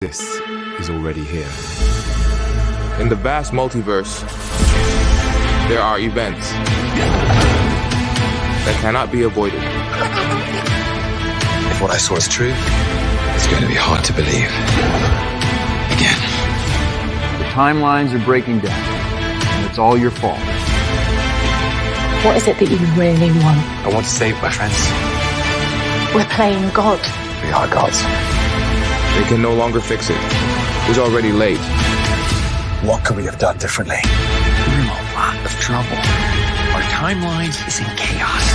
This is already here. In the vast multiverse, there are events that cannot be avoided. If what I saw is true, it's going to be hard to believe. Again. The timelines are breaking down, and it's all your fault. What is it that you really want? I want to save my friends. We're playing God. We are gods. They can no longer fix it. It's already late. What could we have done differently? We're in a lot of trouble. Our timeline is in chaos.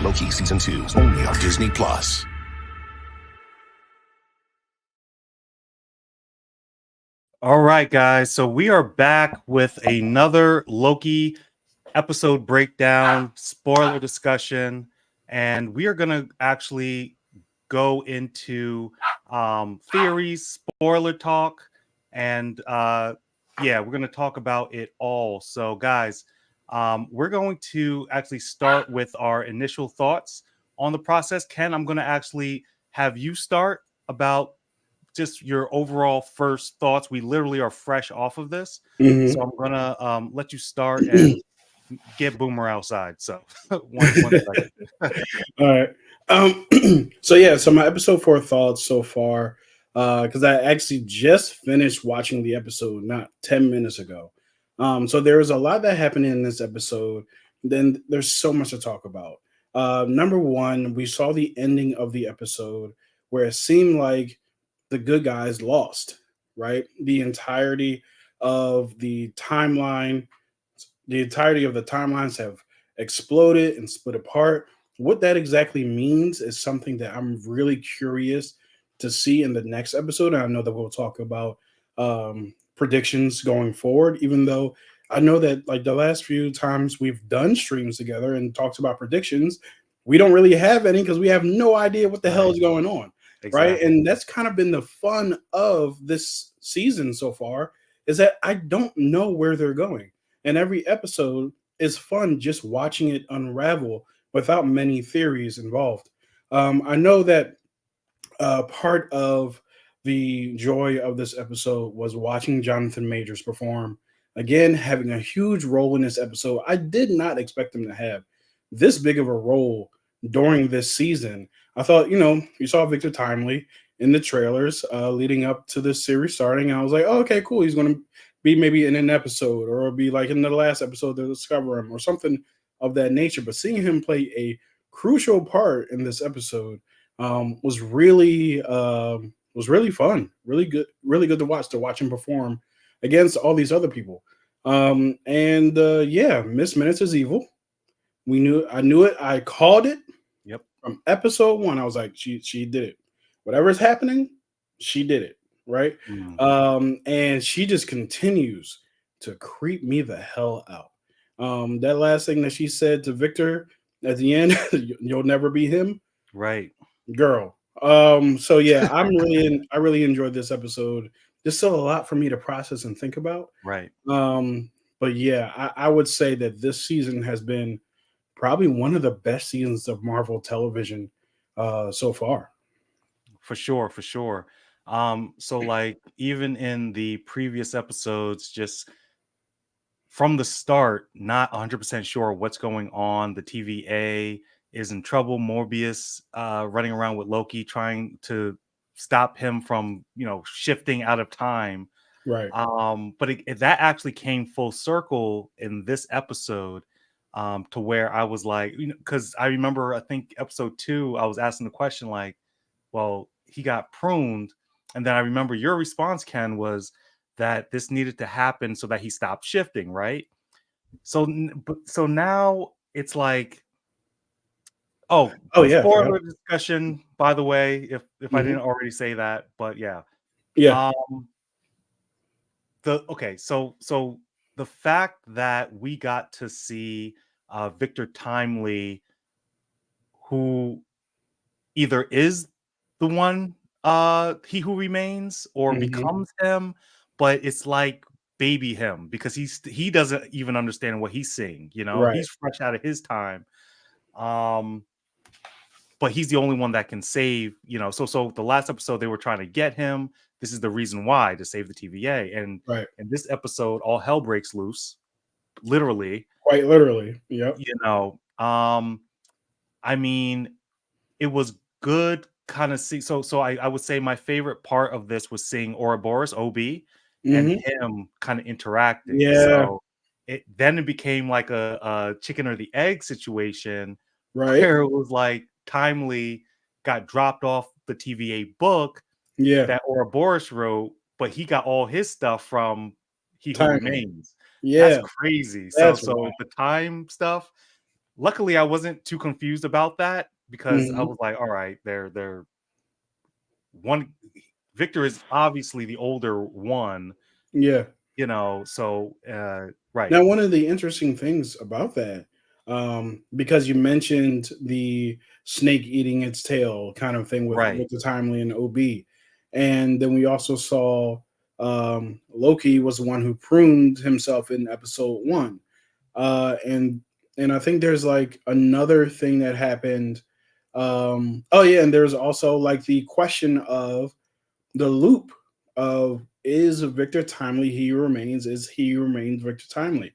Loki Season 2 is only on Disney+. All right, guys. So we are back with another Loki episode breakdown, spoiler discussion, and we are going to actually go into theories, spoiler talk, and yeah, we're going to talk about it all. So, guys, we're going to actually start with our initial thoughts on the process. Ken, I'm going to actually have you start about just your overall first thoughts. We literally are fresh off of this. So I'm going to let you start and get Boomer outside. So one second. All right. So my episode 4 thoughts so far, because I actually just finished watching the episode not 10 minutes ago. So there was a lot that happened in this episode. Then there's so much to talk about. Number one, we saw the ending of the episode where it seemed like the good guys lost, right? The entirety of the timelines have exploded and split apart. What that exactly means is something that I'm really curious to see in the next episode. And I know that we'll talk about predictions going forward, even though I know that like the last few times we've done streams together and talked about predictions, we don't really have any because we have no idea what the hell is going on. Exactly. Right. And that's kind of been the fun of this season so far, is that I don't know where they're going. And every episode is fun just watching it unravel without many theories involved. I know that part of the joy of this episode was watching Jonathan Majors perform. Again, having a huge role in this episode. I did not expect him to have this big of a role during this season. I thought, you saw Victor Timely in the trailers leading up to this series starting. And I was like, oh, okay, cool. He's going to be maybe in an episode or be like in the last episode to discover him or something of that nature. But seeing him play a crucial part in this episode was really fun. Really good to watch him perform against all these other people. Miss Minutes is evil. I knew it. I called it. Yep. From episode 1, I was like, she did it. Whatever is happening, she did it. Right. And she just continues to creep me the hell out. That last thing that she said to Victor at the end, you'll never be him. Right. Girl. So yeah, I really enjoyed this episode. There's still a lot for me to process and think about. Right. But yeah, I would say that this season has been probably one of the best seasons of Marvel television so far. For sure. So like even in the previous episodes, just from the start, not 100% sure what's going on. The TVA is in trouble. Morbius running around with Loki trying to stop him from, shifting out of time. Right. But that actually came full circle in this episode to where I was like, because I remember, I think episode 2, I was asking the question like, well, he got pruned. And then I remember your response, Ken, was that this needed to happen so that he stopped shifting, right? So now it's like, yeah, spoiler discussion, by the way, if I didn't already say that, but yeah. So the fact that we got to see Victor Timely, who either is the one He Who Remains or becomes him, but it's like baby him because he doesn't even understand what he's seeing. Right. He's fresh out of his time. but he's the only one that can save, so the last episode they were trying to get him. This is the reason why, to save the TVA. And Right. in this episode, all hell breaks loose, literally. Quite literally. Yep. I mean, it was good kind of see. So I would say my favorite part of this was seeing Ouroboros, OB, and him kind of interacting. Yeah. So it became like a chicken or the egg situation, Right. where it was like Timely got dropped off the TVA book that Ouroboros wrote, but he got all his stuff from He Who Remains. Yeah. That's crazy. That's so wild. the time stuff, luckily I wasn't too confused about that, because I was like, all right, they're one. Victor is obviously the older one. Yeah. So right. Now, one of the interesting things about that, because you mentioned the snake eating its tail kind of thing with the Timely and OB. And then we also saw Loki was the one who pruned himself in episode 1. And I think there's like another thing that happened. And there's also like the question of the loop of, is Victor Timely He Who Remains? Is He Who Remains Victor Timely?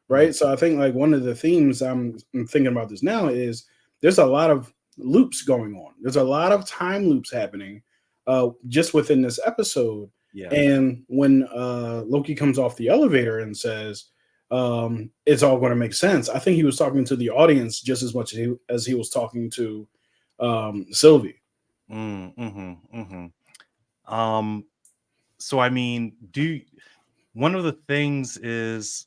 Right. So I think like one of the themes I'm thinking about this now is there's a lot of loops going on. There's a lot of time loops happening just within this episode. Yeah. And when Loki comes off the elevator and says, it's all going to make sense, I think he was talking to the audience just as much as he was talking to Sylvie. So I mean, one of the things is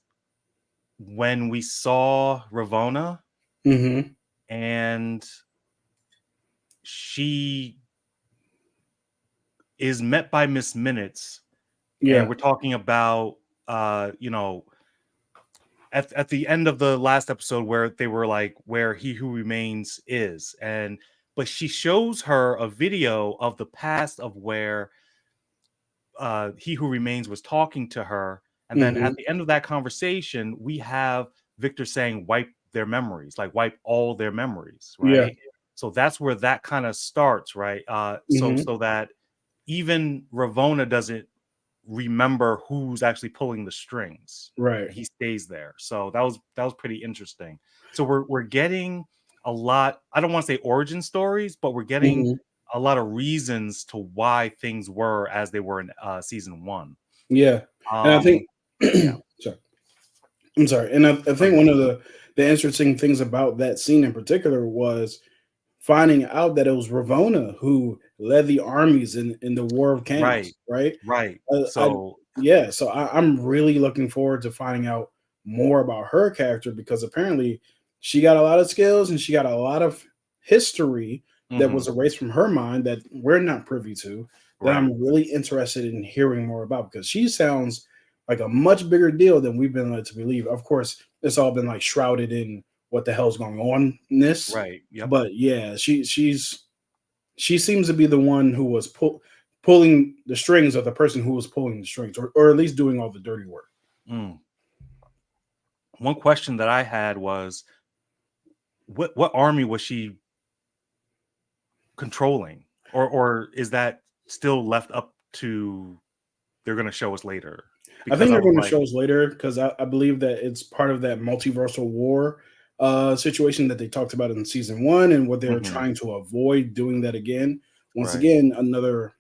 when we saw Ravonna and she is met by Miss Minutes. Yeah. And we're talking about, at the end of the last episode where they were like, where He Who Remains is. But she shows her a video of the past of where He Who Remains was talking to her. And then at the end of that conversation, we have Victor saying, wipe their memories, like wipe all their memories, right? Yeah. So that's where that kind of starts, right? So that even Ravonna doesn't remember who's actually pulling the strings. Right. He stays there. So that was pretty interesting. So we're getting a lot, I don't want to say origin stories, but we're getting a lot of reasons to why things were as they were in season 1. Yeah. And I think I'm sorry. And I think one of the interesting things about that scene in particular was finding out that it was Ravonna who led the armies in the War of Kings. Right. So I'm really looking forward to finding out more about her character, because apparently she got a lot of skills and she got a lot of history that was erased from her mind that we're not privy to, that I'm really interested in hearing more about, because she sounds like a much bigger deal than we've been led to believe. Of course, it's all been like shrouded in what the hell's going on in this. Right. Yep. But yeah, she seems to be the one who was pulling the strings, of the person who was pulling the strings, or at least doing all the dirty work. One question that I had was, what army was she controlling, or is that still left up to, they're going to show us later? I think they're going to show us later, because I believe that it's part of that multiversal war situation that they talked about in season 1, and what they're trying to avoid doing that again. Once again, another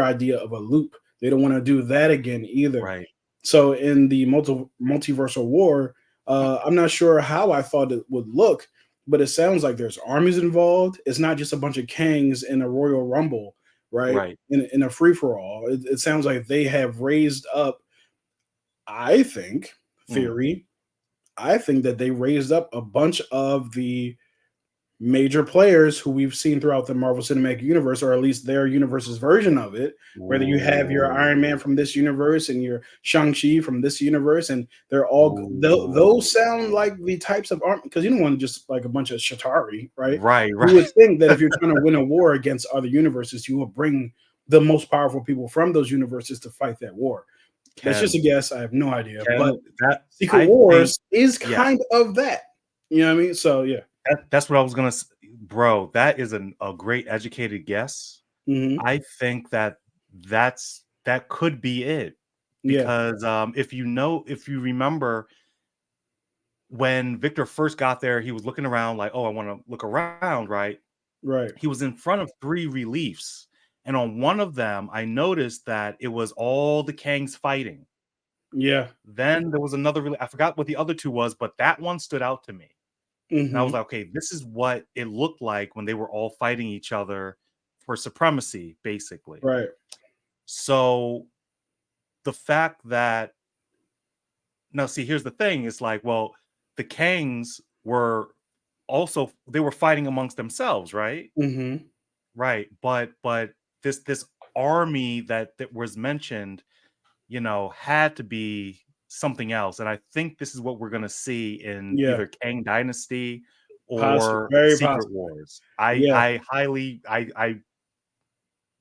idea of a loop. They don't want to do that again either. Right. So in the multiversal war, I'm not sure how I thought it would look, but it sounds like there's armies involved. It's not just a bunch of Kangs in a Royal Rumble, right? In a free-for-all. It sounds like they have raised up, I think that they raised up a bunch of the major players who we've seen throughout the Marvel Cinematic Universe, or at least their universe's version of it. Whether you have your Iron Man from this universe and your Shang-Chi from this universe, and they're all those sound like the types of army, because you don't want just like a bunch of Shatari, right? Right. You would think that if you're trying to win a war against other universes, you will bring the most powerful people from those universes to fight that war. That's just a guess. I have no idea. But Secret Wars is kind of that. You know what I mean? So yeah. That's what I was gonna. bro, that is a great educated guess. Hmm. I think that that could be it Yeah, because if you remember when Victor first got there, he was looking around like, oh, I want to look around, right? right. He was in front of 3 reliefs, and on one of them, I noticed that it was all the Kangs fighting. Yeah. Then there was another relief. I forgot what the other 2 was, but that one stood out to me. And I was Hmm. like, okay, this is what it looked like when they were all fighting each other for supremacy, basically. Right. So the fact that now, see, here's the thing: it's like, well, the Kangs were also they were fighting amongst themselves, right? Hmm. Right, but this army that was mentioned, had to be something else, and I think this is what we're gonna see in Yeah. either Kang Dynasty Possible. or Very Secret possible. Wars. Yeah. I highly I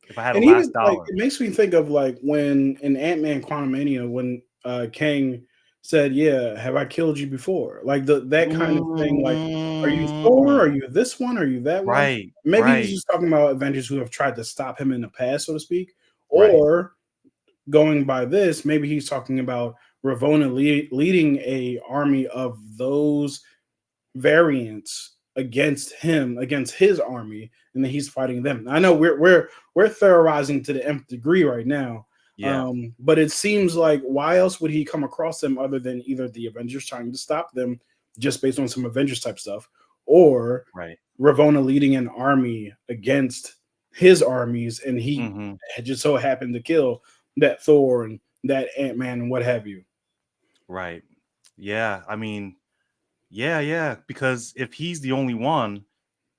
if I had a And last even like dollar, it makes me think of like when in Ant-Man Quantumania when Kang said, "Yeah, have I killed you before?" Like that kind of thing. Like, are you Thor? Are mm, you this one? Are you that one? right, Maybe he's right, just talking about Avengers who have tried to stop him in the past, so to speak. right, Or going by this, maybe he's talking about Ravonna leading a army of those variants against him, against his army, and then he's fighting them. I know we're theorizing to the nth degree right now, yeah, but it seems like why else would he come across them other than either the Avengers trying to stop them, just based on some Avengers type stuff, or right, Ravonna leading an army against his armies, and he hmm, had just so happened to kill that Thor and that Ant-Man and what have you. right, yeah. I mean, yeah, because if he's the only one,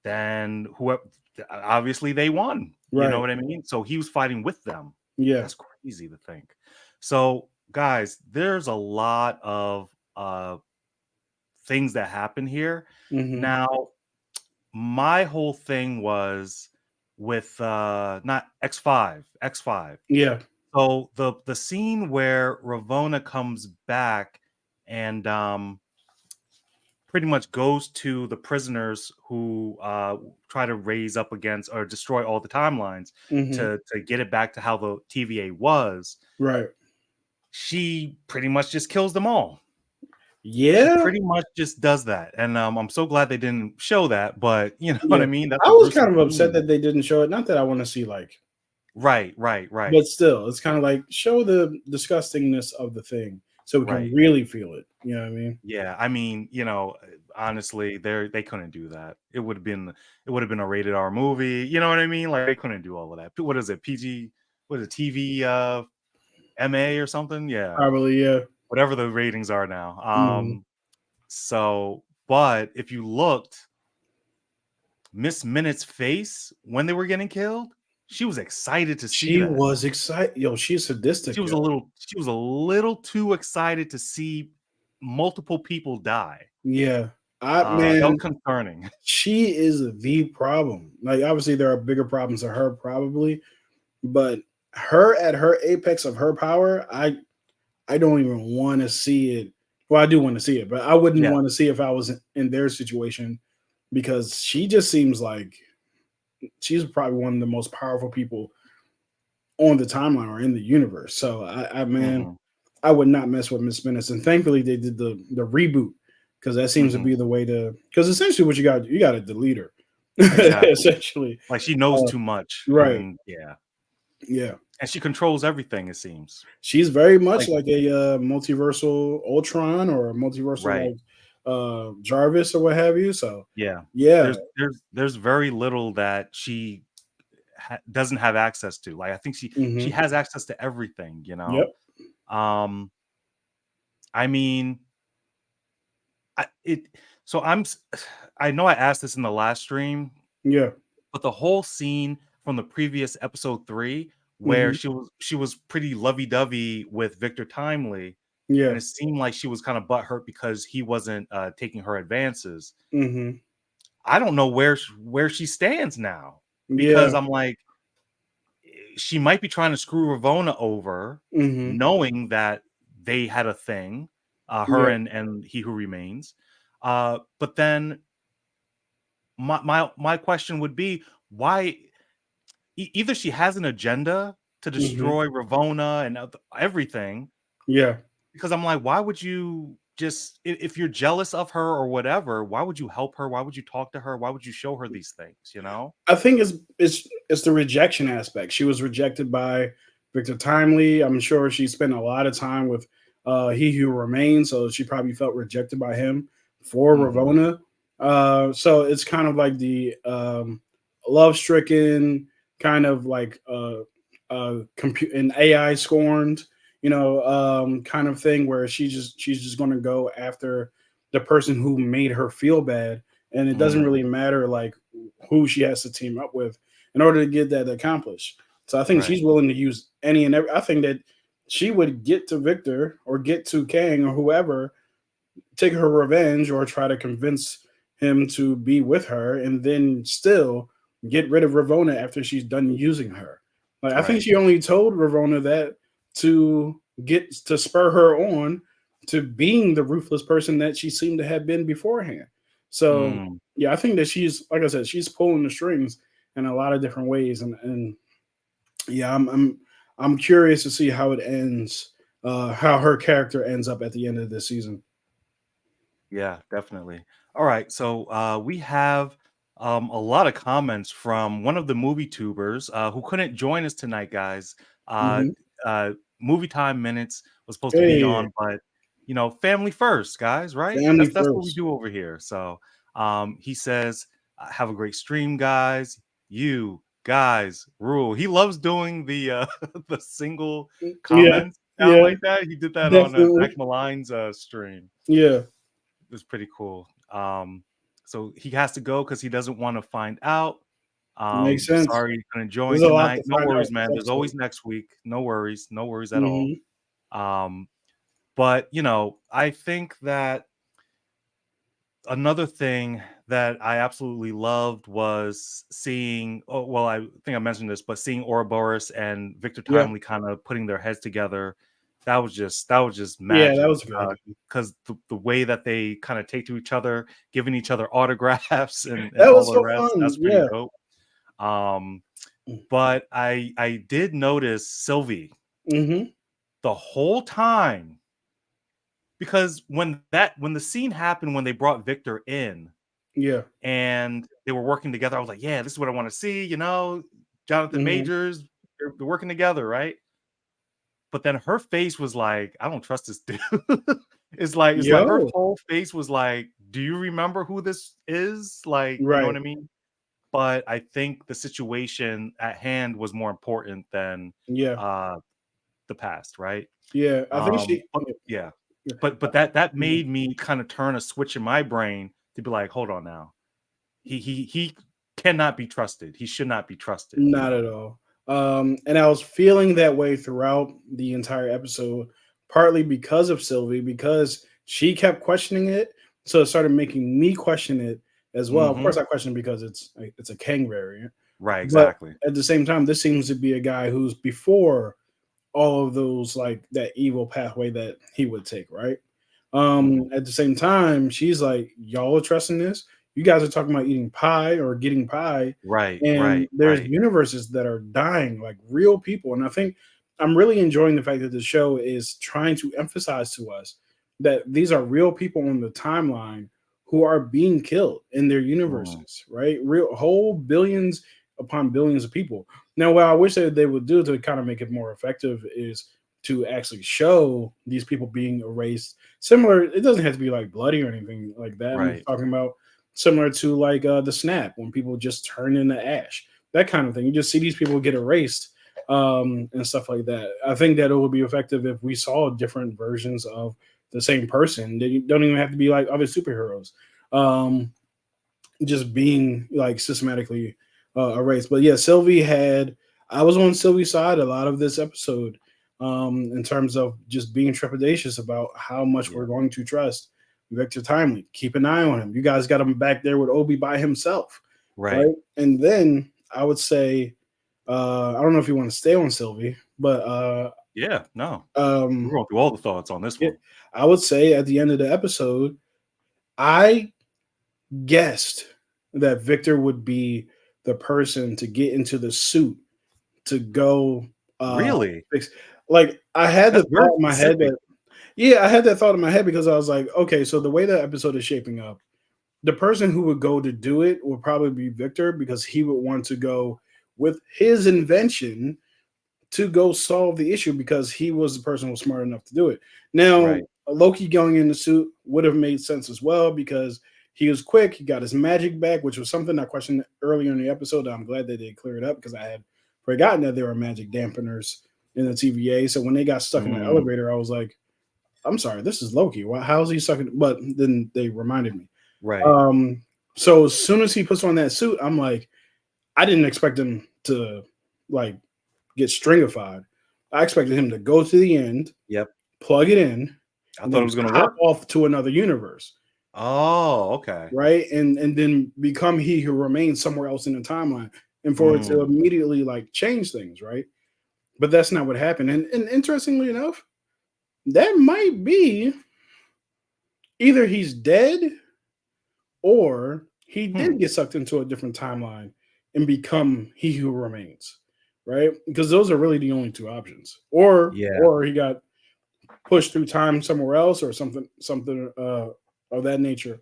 then whoever obviously they won. You know Right. what I mean? So he was fighting with them. Yeah. That's crazy to think. So, guys, there's a lot of things that happen here. Hmm. Now, my whole thing was with not X5. Yeah. So the scene where Ravonna comes back and pretty much goes to the prisoners who try to raise up against or destroy all the timelines Hmm. to get it back to how the TVA was. Right. She pretty much just kills them all. She Yeah. pretty much just does that, and I'm so glad they didn't show that. But you know what Yeah. I mean? That's I a was gruesome kind of upset scene. that they didn't show it. Not that I want to see like, Right, but still, it's kind of like show the disgustingness of the thing so we can right. really feel it. You know what I mean? Yeah, I mean, honestly, they couldn't do that. It would have been a rated R movie. You know what I mean? Like they couldn't do all of that. What is it? PG? What is it? TV MA or something? Yeah, Probably, yeah. whatever the ratings are now. Mhm. So, but if you looked, Miss Minutes' face when they were getting killed, she was excited to see She that. was excited. Yo, she's She sadistic, was yo. a little too excited to see multiple people die. Yeah. That Man, was concerning. she is the problem. Like, obviously, there are bigger problems to her, probably, but her at her apex of her power, I don't even want to see it. Well, I do want to see it, but I wouldn't Yeah. want to see if I was in their situation because she just seems like she's probably one of the most powerful people on the timeline or in the universe. So man, Mhm, I would not mess with Miss Minutes. And thankfully they did the reboot because that seems to mhm, be the way to because essentially what you got to delete her. exactly. Essentially. Like, she knows Uh, too much, right. and yeah, Yeah. and she controls everything, it seems. She's very much Like like a multiversal Ultron or a multiversal right, like Jarvis or what have you. So yeah. yeah. There's very little that she doesn't have access to. Like, I think she Hmm. has access to everything, you know? Yep. Um, I mean, I it so I'm s I know I asked this in the last stream, Yeah. but the whole scene from the previous episode 3 where Hmm. she was pretty lovey-dovey with Victor Timely, and Yeah. it seemed like she was kind of butthurt because he wasn't taking her advances. Hmm. I don't know where she stands now because Yeah. I'm like, she might be trying to screw Ravonna over, Hmm. knowing that they had a thing, her Yeah. and He Who Remains. But then my question would be, why either she has an agenda to Mhm. destroy Ravonna and everything, Yeah. because I'm like, why would you just if you're jealous of her or whatever, why would you help her? Why would you talk to her? Why would you show her these things, you know? I think it's the rejection aspect. She was rejected by Victor Timely. I'm sure she spent a lot of time with He Who Remains, so she probably felt rejected by him for Mhm. Ravonna. So it's kind of like the love stricken, kind of like an AI scorned, kind of thing where she's just going to go after the person who made her feel bad, and it doesn't Mm, really matter like who she has to team up with in order to get that accomplished. So I think right. she's willing to use any and every. I think that she would get to Victor or get to Kang or whoever, take her revenge or try to convince him to be with her, and then still get rid of Ravonna after she's done using her. Like I think Right. she only told Ravonna that to get to spur her on to being the ruthless person that she seemed to have been beforehand. So Mm, yeah, I think that she's, like I said, she's pulling the strings in a lot of different ways, and yeah, I'm curious to see how it ends, how her character ends up at the end of this season. yeah, definitely. All right. So we have a lot of comments from one of the movie tubers who couldn't join us tonight, guys. Uh, Hmm. uh, Movie Time Minutes was supposed to be Hey, on, but family first, guys, right? family That's what we first. do over here. So he says, have a great stream, guys. You guys rule. He loves doing the the single Yeah, comments down yeah, like that. He did that on Zach definitely. Maline's stream. Yeah, It's pretty cool. So he has to go because he doesn't want to find out. makes sense. Sorry you couldn't join There's a lot tonight. to No find out worries, man. this There's episode. always next week. No worries at all. Hmm. Um, but I think that another thing that I absolutely loved was seeing. Oh, well, I think I mentioned this, but seeing Ouroboros and Victor Yeah, Timely kind of putting their heads together, that was just yeah, that magic. was good. Because the way that they kind of take to each other, giving each other autographs and That all was the so rest, fun. that's pretty Yeah. dope. Um, but I did notice Sylvie Hmm. the whole time, because when the scene happened when they brought Victor in Yeah. and they were working together, I was like, yeah, this is what I want to see. Jonathan Hmm. Majors, they're working together, right? But then her face was like, I don't trust this dude. It's like her Yo. whole face was like, do you remember who this is? Like, you know what Right. I mean? But I think the situation at hand was more important than Yeah. uh the past, right? Yeah. I think But yeah. yeah. But that Mhm. made me kind of turn a switch in my brain to be like, hold on now. He cannot be trusted. He should not be trusted. Not at all. And I was feeling that way throughout the entire episode, partly because of Sylvie, because she kept questioning it. So it started making me question it as well. Of course, Hmm. I question because it's a Kang variant. Right, But exactly. at the same time, this seems to be a guy who's before all of those, like that evil pathway that he would take, right? Hmm. At the same time, she's like, y'all are trusting this. You guys are talking about eating pie or getting pie, Right, and right, there's right. universes that are dying, like real people. And I think I'm really enjoying the fact that the show is trying to emphasize to us that these are real people on the timeline who are being killed in their Mm, universes, right? Real whole billions upon billions of people. Now, what I wish that they would do to kind of make it more effective is to actually show these people being erased. Similar, it doesn't have to be like bloody or anything like that. I'm right. talking about similar to like the snap when people just turn into ash, that kind of thing. You just see these people get erased, and stuff like that. I think that it would be effective if we saw different versions of the same person. They don't even have to be like other superheroes. Um, just being like systematically erased. But yeah, Sylvie had. I was on Sylvie's side a lot of this episode, in terms of just being trepidatious about how much we're Yeah. going to trust Victor Timely. Keep an eye on him. You guys got him back there with Obi by himself, Right. right? And then I would say, I don't know if you want to stay on Sylvie, but Yeah. No. We're um, going through all the thoughts on this yeah, one. I would say at the end of the episode, I guessed that Victor would be the person to get into the suit to go Really? fix. Like I had the That's very thought in my head specific. that yeah, I had that thought in my head because I was like, okay, so the way the episode is shaping up, the person who would go to do it will probably be Victor because he would want to go with his invention to go solve the issue because he was the person who was smart enough to do it. Now, Right. Loki going in the suit would have made sense as well because he was quick. He got his magic back, which was something I questioned earlier in the episode. I'm glad that they cleared it up because I had forgotten that there were magic dampeners in the TVA. So when they got stuck in the elevator, I was like, I'm sorry, this is Loki. How is he stuck in? But then they reminded me. Right. So as soon as he puts on that suit, I'm like, I didn't expect him to like get stringified. I expected him to go to the end, Yep. plug it in, I thought it was going to hop work. off to another universe, Oh, okay. right? And then become he who remains somewhere else in the timeline, and for it to immediately like change things, right? But that's not what happened. And interestingly enough, that might be either he's dead or he did get sucked into a different timeline and become he who remains, right? Because those are really the only two options. Or he got pushed through time somewhere else or something of that nature.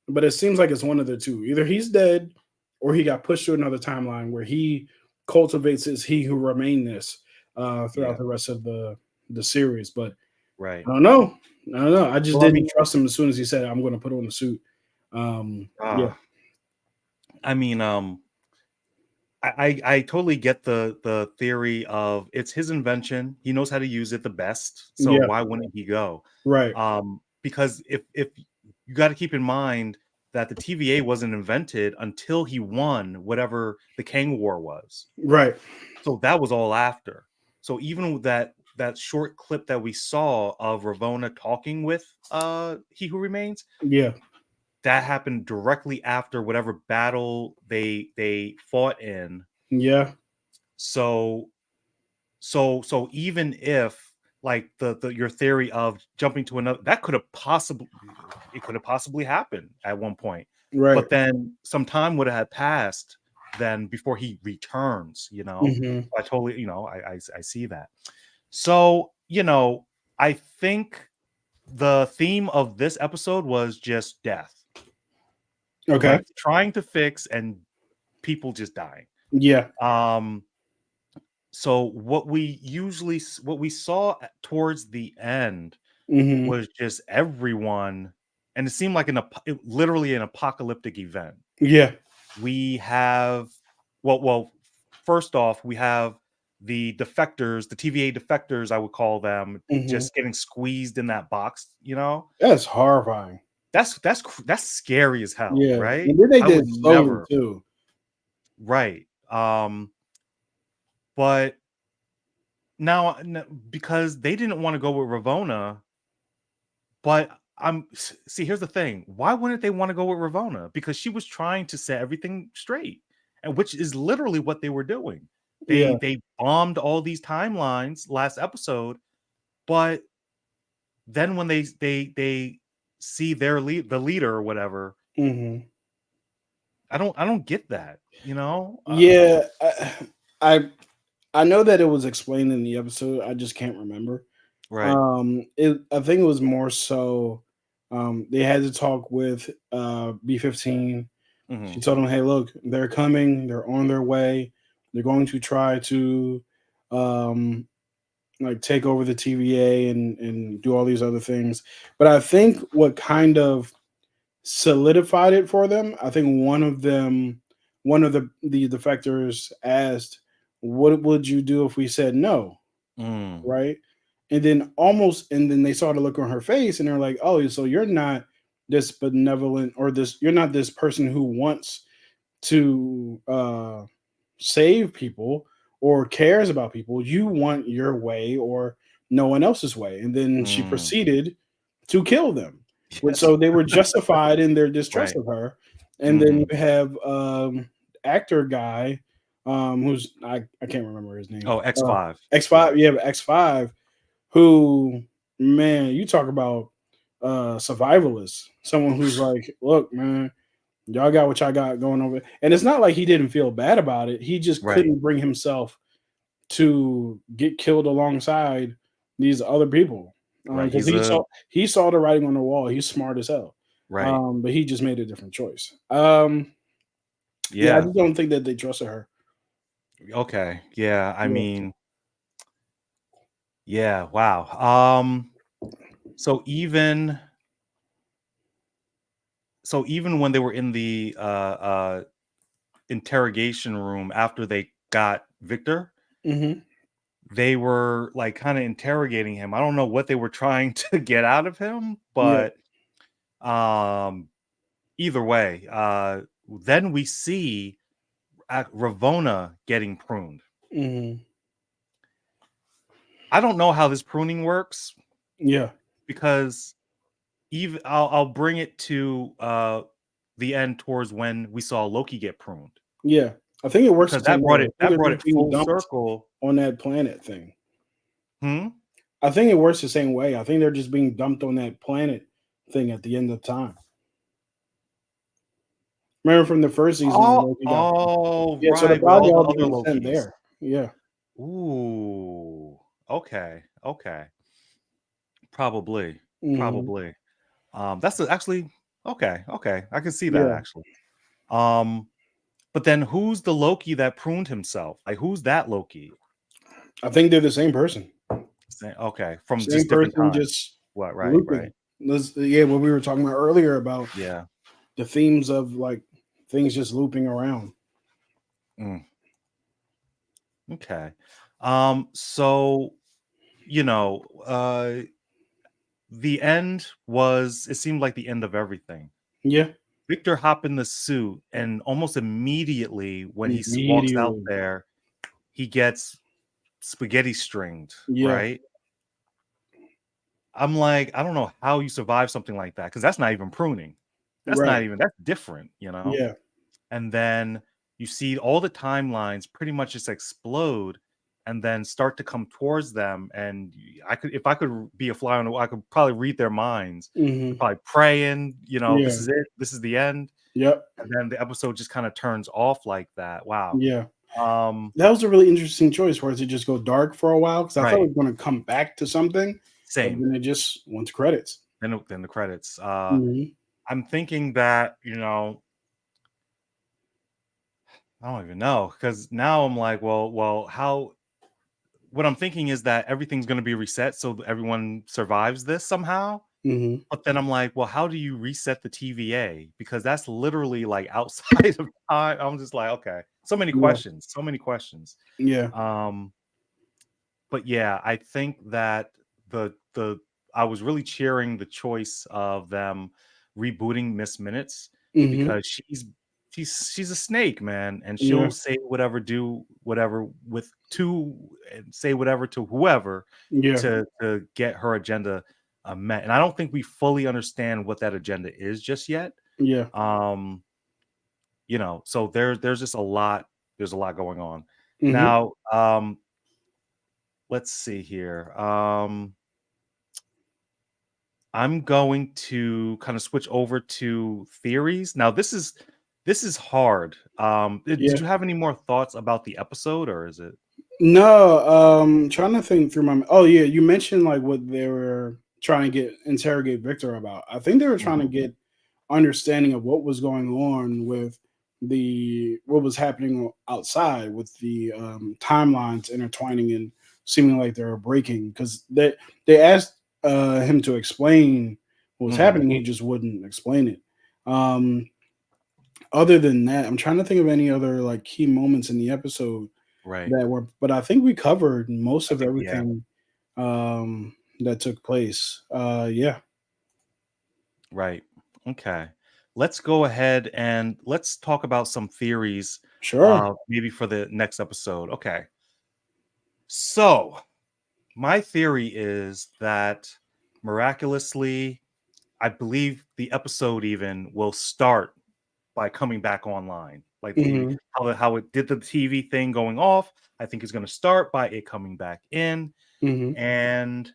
But it seems like it's one of the two. Either he's dead or he got pushed to another timeline where he cultivates his he who remainedness throughout the rest of the series. But Right. I don't know. I just didn't trust him as soon as he said, I'm going to put on the suit. Yeah. I mean, I totally get the theory of it's his invention. He knows how to use it the best. So why wouldn't he go? Right. Because if you got to keep in mind that the TVA wasn't invented until he won whatever the Kang War was. Right. So that was all after. So even with that short clip that we saw of Ravonna talking with He Who Remains, that happened directly after whatever battle they fought in. Yeah. So even if like the your theory of jumping to another, that could have possibly happened at one point. Right. But then some time would have passed then before he returns, you know. I totally, you know, I see that. So, you know, I think the theme of this episode was just death. Okay. Right? Trying to fix and people just dying. Yeah. So what we saw towards the end was just everyone, and it seemed like literally an apocalyptic event. Yeah. We have well, first off, we have the defectors, the TVA defectors, I would call them, just getting squeezed in that box, you know? That's horrifying. That's scary as hell, Yeah. right? And then they I did would slowly never. too. Right. But now because they didn't want to go with Ravonna, but here's the thing. Why wouldn't they want to go with Ravonna? Because she was trying to set everything straight, and which is literally what they were doing. They bombed all these timelines last episode, but then when they see the leader or whatever, I don't get that, you know? Yeah, I know that it was explained in the episode. I just can't remember. Right. I think it was more so they had to talk with B-15. She told them, hey, look, they're coming, they're on their way. They're going to try to like take over the TVA and do all these other things. But I think what kind of solidified it for them, I think one of the defectors asked, what would you do if we said no? Right. And then they saw the look on her face and they're like, oh, so you're not this benevolent or you're not this person who wants to save people or cares about people. You want your way or no one else's way. And then she proceeded to kill them. So they were justified in their distrust of her. And then you have actor guy who's I can't remember his name. Oh, X5. X5, yeah, X5, who, man, you talk about survivalist. Someone who's like, look, man, Y'all got what y'all got going over. And it's not like he didn't feel bad about it. He just Right. couldn't bring himself to get killed alongside these other people. Right. Because He's a he saw the writing on the wall. He's smart as hell. right. But he just made a different choice. Yeah, I Yeah. just don't think that they trusted her. Okay. Yeah. I Yeah. mean, yeah. Wow. So even when they were in the interrogation room after they got Victor, Mm-hmm. they were like kind of interrogating him. I don't know what they were trying to get out of him, Yeah. but either way, then we see Ravonna getting pruned. Mm-hmm. I don't know how this pruning works Yeah. because even I'll bring it to the end towards when we saw Loki get pruned. Yeah. I think it works Because the same way. I think that brought they're it just being full dumped circle. on that planet thing. Hmm? I think it works the same way. I think they're just being dumped on that planet thing at the end of time. Remember from the first season when Loki got yeah, so the Right, with body all the all other being sent Lokis. there. Yeah. Ooh, okay. Probably. Mhm. That's actually okay. I can see that Yeah. actually. But then who's the Loki that pruned himself? Like who's that Loki? I think they're the same person. Okay, from Same just different person, times. just What? Right. looping. Yeah, what we were talking about earlier about Yeah. the themes of like things just looping around. Mm. Okay. So the end was. It seemed like the end of everything. Yeah. Victor hopped in the suit, and almost immediately when he walks out Immediately. there, he gets spaghetti stringed, Yeah. right? I'm like, I don't know how you survive something like that because that's not even pruning. Right. That's different, Yeah. And then you see all the timelines pretty much just explode and then start to come towards them. And if I could be a fly on the wall, I could probably read their minds. They're Hmm. probably praying, Yeah. this is it, this is the end. Yep. And then the episode just kind of turns off like that. Wow. Yeah. Um, That was a really interesting choice. Where it just go dark for a while because I thought it right. was going to come back to something, but Same. then it just went to credits. Then the credits. Mhm. I'm thinking that, I don't even know because now I'm like, well, how? What I'm thinking is that everything's going to be reset so that everyone survives this somehow. Mhm. But then I'm like, well, how do you reset the TVA? Because that's literally like outside of time. I'm just like, okay, so many Yeah. questions. Yeah. But yeah, I think that the I was really cheering the choice of them rebooting Miss Minutes Mhm. because she's a snake, man, and Yeah. she'll say whatever, do whatever and say whatever to whoever Yeah. to get her agenda met. And I don't think we fully understand what that agenda is just yet. Yeah. So there's just a lot. There's a lot going on Mhm. now. Let's see here. I'm going to kind of switch over to theories. Now, this is hard. Did Yeah. you have any more thoughts about the episode, or is it? No, trying to think through my. Oh yeah, you mentioned like what they were trying to interrogate Victor about. I think they were trying to Mhm. get understanding of what was going on with what was happening outside with the timelines intertwining and seeming like they were breaking because they asked him to explain what was Mhm. happening. He just wouldn't explain it. Um, Other than that, I'm trying to think of any other like key moments in the episode Right. that were, but I think we covered most I of think, yeah. everything that took place. Yeah, Right. Okay. Let's go ahead and let's talk about some theories, sure. maybe for the next episode. Okay. So my theory is that miraculously, I believe the episode even will start by coming back online. Like the Hmm. how it did the TV thing going off. I think it's going to start by it coming back in, Hmm. and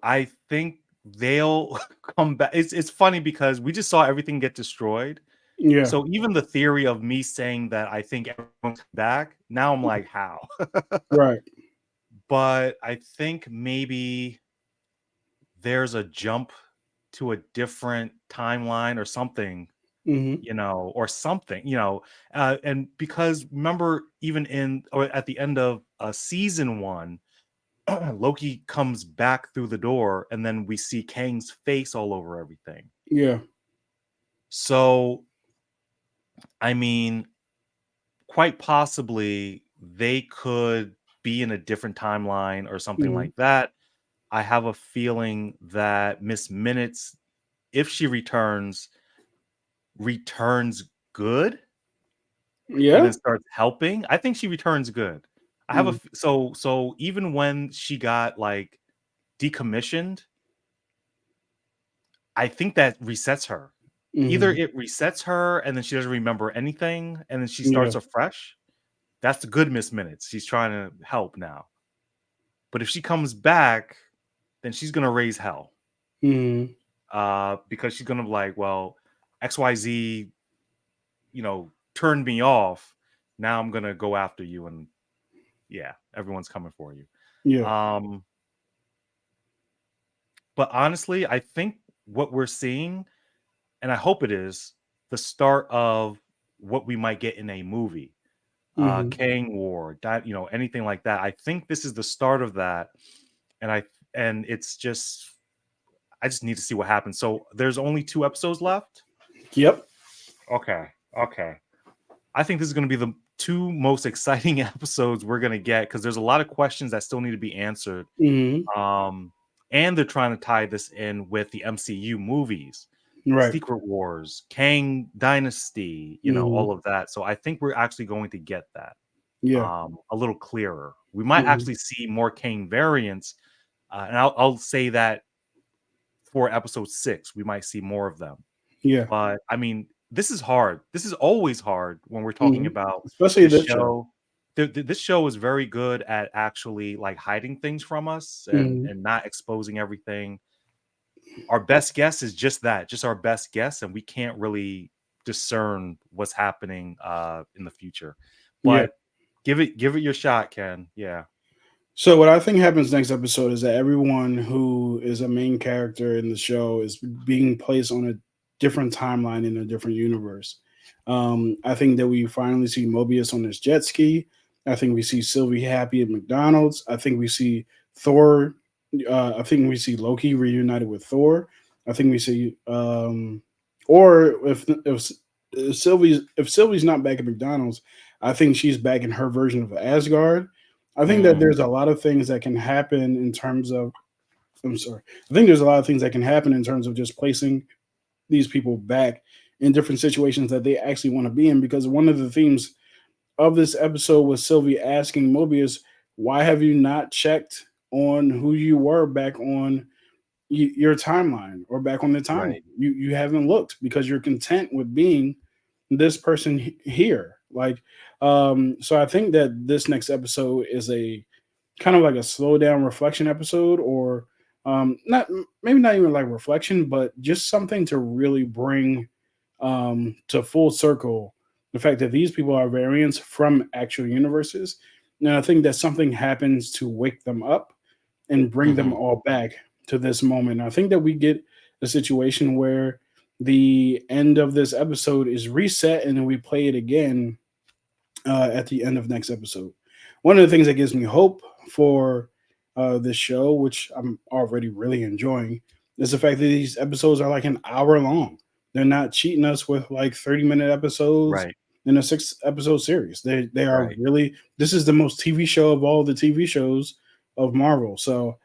I think they'll come back. It's funny because we just saw everything get destroyed. Yeah. So even the theory of me saying that I think everyone's back, now I'm like, how? Right. But I think maybe there's a jump to a different timeline or something, Hmm. or something, and because remember, even in or at the end of season 1, Loki comes back through the door, and then we see Kang's face all over everything. Yeah. So, I mean, quite possibly they could be in a different timeline or something Hmm. like that. I have a feeling that Miss Minutes, if she returns good and Yeah. then starts helping. I think she returns good. I have Mm. so even when she got like decommissioned, I think that resets her. Either Mhm. it resets her and then she doesn't remember anything and then she Yeah. starts afresh. That's the good Miss Minutes. She's trying to help now. But if she comes back, then she's gonna raise hell. Mhm. Because she's gonna be like, well, XYZ, turned me off. Now I'm gonna go after you, and yeah, everyone's coming for you. Yeah. Um, but honestly, I think what we're seeing, and I hope it is, the start of what we might get in a movie. Mhm. Kang War, that anything like that. I think this is the start of that, and it's just I just need to see what happens. So there's only 2 episodes left. Yep. Okay, okay. I think this is going to be the 2 most exciting episodes we're going to get because there's a lot of questions that still need to be answered. Mhm. And they're trying to tie this in with the MCU movies, Right. Secret Wars, Kang Dynasty, Mhm. all of that. So I think we're actually going to get that Yeah. a little clearer. We might Mhm. actually see more Kang variants, and I'll say that for episode 6, we might see more of them. Yeah. But I mean, this is hard. This is always hard when we're talking Mhm. about Especially the this show. show. This show is very good at actually like hiding things from us and Mhm. and not exposing everything. Our best guess is just that, just our best guess, and we can't really discern what's happening in the future. Yeah. But give it your shot, Ken. Yeah. So what I think happens next episode is that everyone who is a main character in the show is being placed on a different timeline in a different universe. I think that we finally see Mobius on his jet ski. I think we see Sylvie happy at McDonald's. I think we see Thor. I think we see Loki reunited with Thor. I think we see, or if Sylvie's not back at McDonald's, I think she's back in her version of Asgard. I think that Mm, there's a lot of things that can happen in terms of. I'm sorry. I think there's a lot of things that can happen in terms of just placing these people back in different situations that they actually want to be in. Because one of the themes of this episode was Sylvie asking Mobius, "Why have you not checked on who you were back on your timeline or back on the timeline? right. You haven't looked because you're content with being this person here." Like, so I think that this next episode is a kind of like a slow down reflection episode, or not maybe not even like reflection, but just something to really bring to full circle the fact that these people are variants from actual universes. And I think that something happens to wake them up and bring them Mhm. all back to this moment. I think that we get a situation where the end of this episode is reset and then we play it again at the end of next episode. One of the things that gives me hope for this show, which I'm already really enjoying, is the fact that these episodes are like an hour long. They're not cheating us with like 30-minute episodes Right. in a 6-episode series. They are Right. really, this is the most TV show of all the TV shows of Marvel. So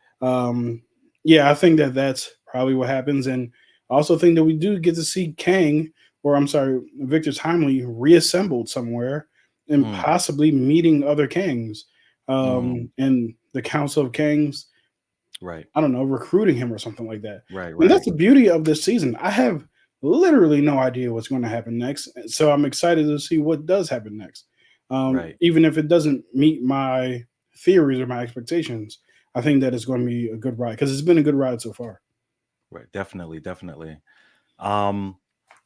yeah, I think that that's probably what happens, and I also think that we do get to see Kang, or I'm sorry, Victor Timely reassembled somewhere and Mm, possibly meeting other kings, mm, and the Council of Kings, right. I don't know, recruiting him or something like that. Right. And that's Right. the beauty of this season. I have literally no idea what's going to happen next. So I'm excited to see what does happen next. Right. Even if it doesn't meet my theories or my expectations, I think that it's going to be a good ride because it's been a good ride so far. Right. Definitely. Definitely. Um,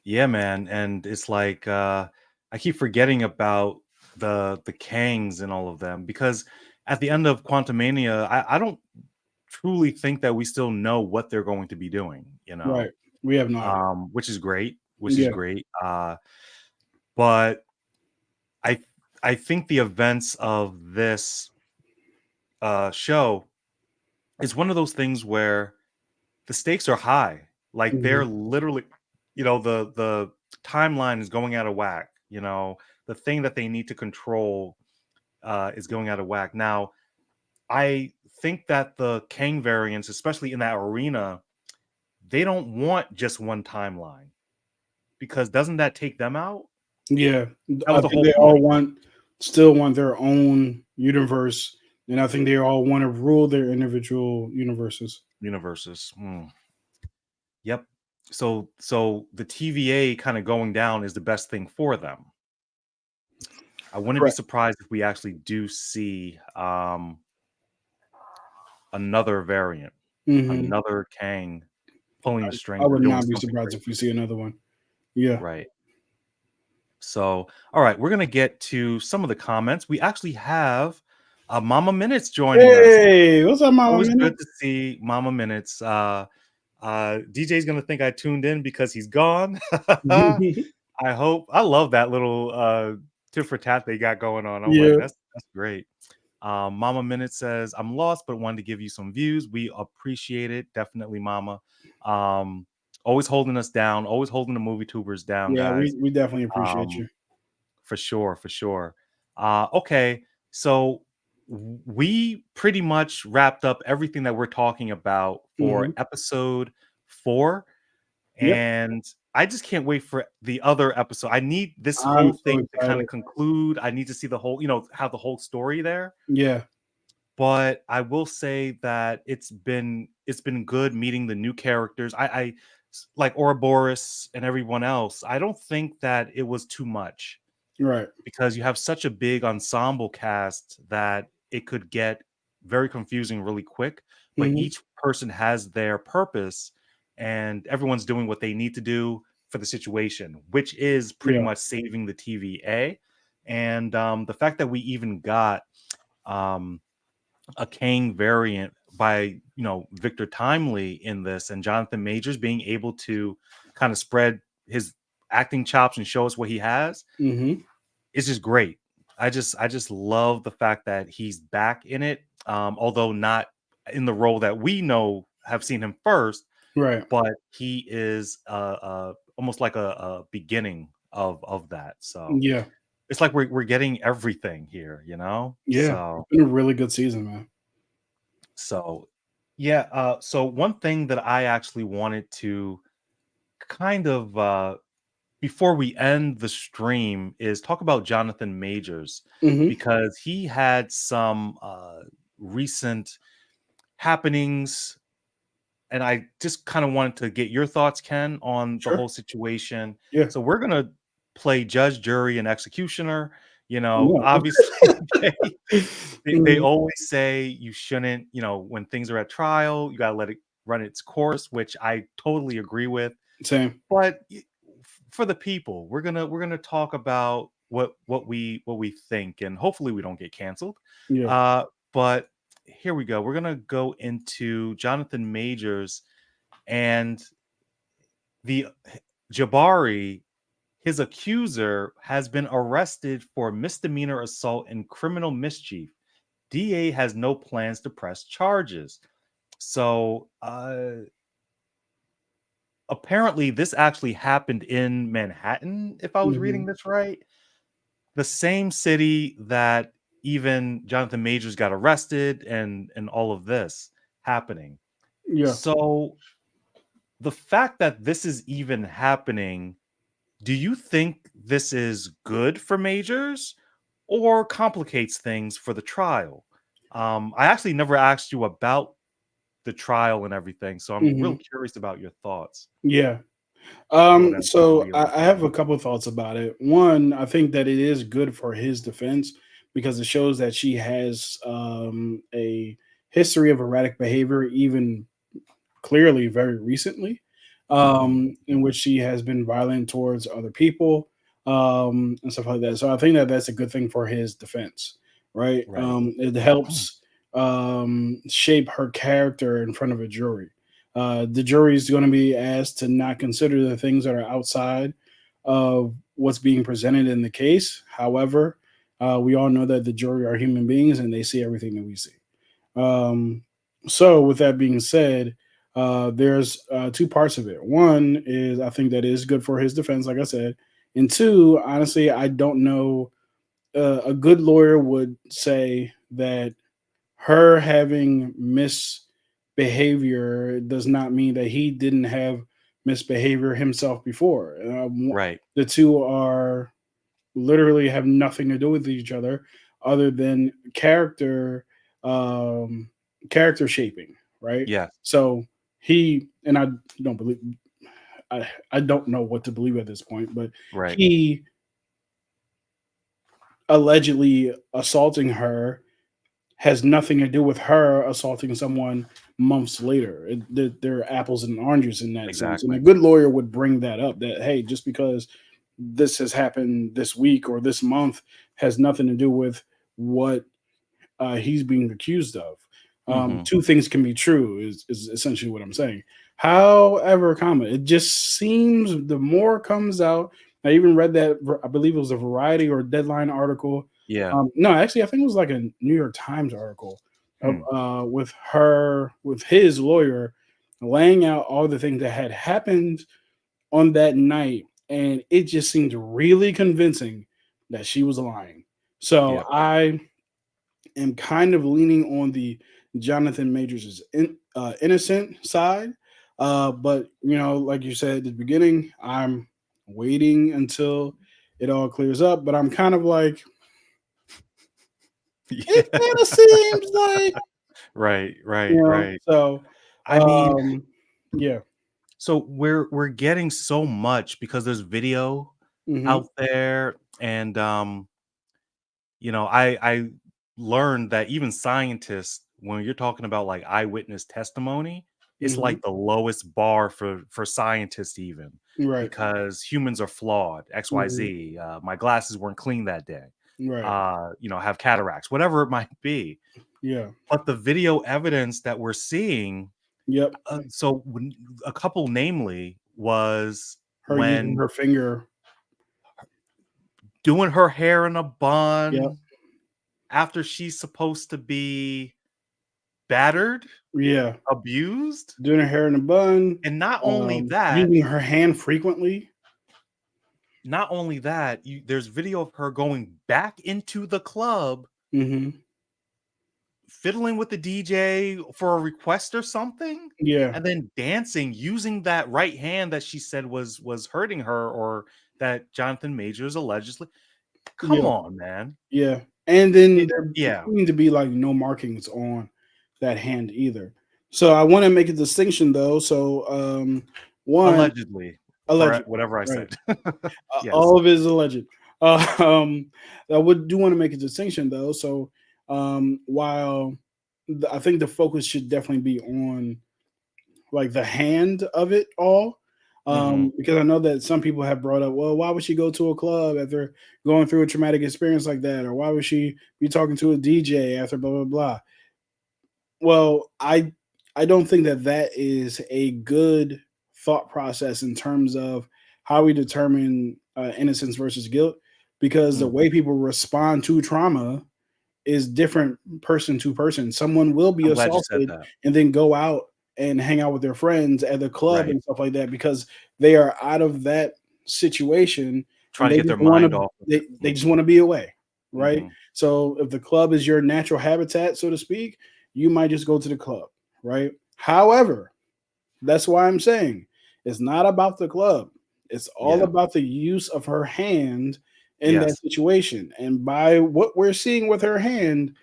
yeah, man. And it's like I keep forgetting about the Kangs and all of them because at the end of Quantumania, I don't truly think that we still know what they're going to be doing, Right. We have no idea. which is great, Yeah. but I I think the events of this show is one of those things where the stakes are high. Like Mhm. they're literally, the timeline is going out of whack. The thing that they need to control is going out of whack. Now, I think that the Kang variants, especially in that arena, they don't want just one timeline because doesn't that take them out? Yeah. That I was the think whole they all point. still want their own universe, and I think they all want to rule their individual universes. Universes. Yep. So the TVA kind of going down is the best thing for them. I wouldn't be Correct. surprised if we actually do see another variant, Hmm. another Kang pulling the I strings or would doing not be something surprised if we crazy. see another one. Yeah. Right. So, all right, we're gonna get to some of the comments. We actually have Mama Minutes joining us. Hey, what's up, Mama Always good Minutes? to see Mama Minutes. DJ's gonna think I tuned in because he's gone. I love that little tit for tat they got going on. I'm like, Yeah. that's great. Mama Minute says, I'm lost, but wanted to give you some views. We appreciate it. Definitely, Mama. Always holding us down, always holding the movie tubers down, Yeah, guys. we definitely appreciate Um, you. for sure, for sure. Okay, so we pretty much wrapped up everything that we're talking about for Hmm. episode 4. Yep. And I just can't wait for the other episode. I need this I'm whole so thing to kind excited. of conclude. I need to see the whole, have the whole story there. Yeah. But I will say that it's been good meeting the new characters. Like Ouroboros and everyone else. I don't think that it was too much Right. because you have such a big ensemble cast that it could get very confusing really quick. But Hmm. each person has their purpose, and everyone's doing what they need to do for the situation, which is pretty Yeah. much saving the TVA. And the fact that we even got um, a Kang variant by Victor Timely in this, and Jonathan Majors being able to kind of spread his acting chops and show us what he has Hmm. is just great. I just love the fact that he's back in it, although not in the role that we know have seen him first, Right. but he is almost like a beginning of that. So Yeah. it's like we're getting everything here. Yeah. So It's been a really good season, man. so yeah. So one thing that I actually wanted to kind of before we end the stream is talk about Jonathan Majors Hmm. because he had some recent happenings, and I just kind of wanted to get your thoughts, Ken, on the Sure. whole situation. Yeah. So we're gonna play judge, jury, and executioner. Yeah. Obviously, they Mhm. always say you shouldn't, when things are at trial, you gotta let it run its course, which I totally agree with. Same. But for the people, we're gonna talk about what we think, and hopefully we don't get canceled. Yeah. But here we go. We're gonna go into Jonathan Majors and the Jabari. His accuser has been arrested for misdemeanor assault and criminal mischief. DA has no plans to press charges. So apparently this actually happened in Manhattan, if I was reading Hmm. this right. The same city that even Jonathan Majors got arrested and all of this happening. Yeah. So the fact that this is even happening, do you think this is good for Majors or complicates things for the trial? I actually never asked you about the trial and everything, so I'm real Hmm. curious about your thoughts. Yeah. What ends up So revealing? I have a couple of thoughts about it. One, I think that it is good for his defense because it shows that she has a history of erratic behavior, even clearly very recently, in which she has been violent towards other people, and stuff like that. So I think that that's a good thing for his defense, right? Right. It helps shape her character in front of a jury. The jury is going to be asked to not consider the things that are outside of what's being presented in the case. However, we all know that the jury are human beings and they see everything that we see. So, with that being said, there's two parts of it. One is I think that is good for his defense, like I said. And two, honestly, I don't know. A good lawyer would say that her having misbehavior does not mean that he didn't have misbehavior himself before. Right. The two are literally have nothing to do with each other other than character shaping, right? Yes. So I don't believe I don't know what to believe at this point, but Right. he allegedly assaulting her has nothing to do with her assaulting someone months later. They're apples and oranges in that sense. And Exactly. a good lawyer would bring that up, that, hey, just because this has happened this week or this month has nothing to do with what he's being accused of. Two things can be true is essentially what I'm saying. However, it just seems the more comes out. I even read that, I believe it was a Variety or Deadline article. Yeah. No, actually, I think it was like a New York Times article with his lawyer laying out all the things that had happened on that night, and it just seemed really convincing that she was lying. So Yep. I am kind of leaning on the Jonathan Majors' innocent side, but like you said at the beginning, I'm waiting until it all clears up. But I'm kind of like, it kind of seems like Right. So I mean, yeah. so we're getting so much because there's video Mhm. out there, and I learned that even scientists, when you're talking about like eyewitness testimony, it's Mhm. like the lowest bar for scientists even, Right. because humans are flawed. Mhm. XYZ. My glasses weren't clean that day. Right. Have cataracts, whatever it might be. Yeah. But the video evidence that we're seeing, Yep. so when, a couple, namely, was Her using when her finger. doing her hair in a Yep. bun after she's supposed to be battered, Yeah. abused, Doing her hair in a bun. and not only that, Using her hand frequently. there's video of her going back into the club, Mhm. fiddling with the DJ for a request or something, Yeah. and then dancing using that right hand that she said was hurting her, or that Jonathan Majors allegedly. Come Yeah. on, man. Yeah. And then there Yeah. seem to be like no markings on that hand either. So I want to make a distinction though. So one Allegedly. alleged, Whatever I right. said. Yes. All of it is alleged. I do want to make a distinction though. So while I think the focus should definitely be on like the hand of it all. Because I know that some people have brought up, well, why would she go to a club after going through a traumatic experience like that? Or why would she be talking to a DJ after blah, blah, blah? Well, I don't think that that is a good thought process in terms of how we determine innocence versus guilt, because the way people respond to trauma is different person to person. Someone will be I'm glad you said assaulted that. and then go out and hang out with their friends at the club Right. and stuff like that because they are out of that situation Trying and to they get their just want mind to off of they, it. they just want to be away, right? Mhm. So if the club is your natural habitat, so to speak, you might just go to the club, right? However, that's why I'm saying it's not about the club. It's all Yeah. about the use of her hand in that Yes. situation. And by what we're seeing with her hand,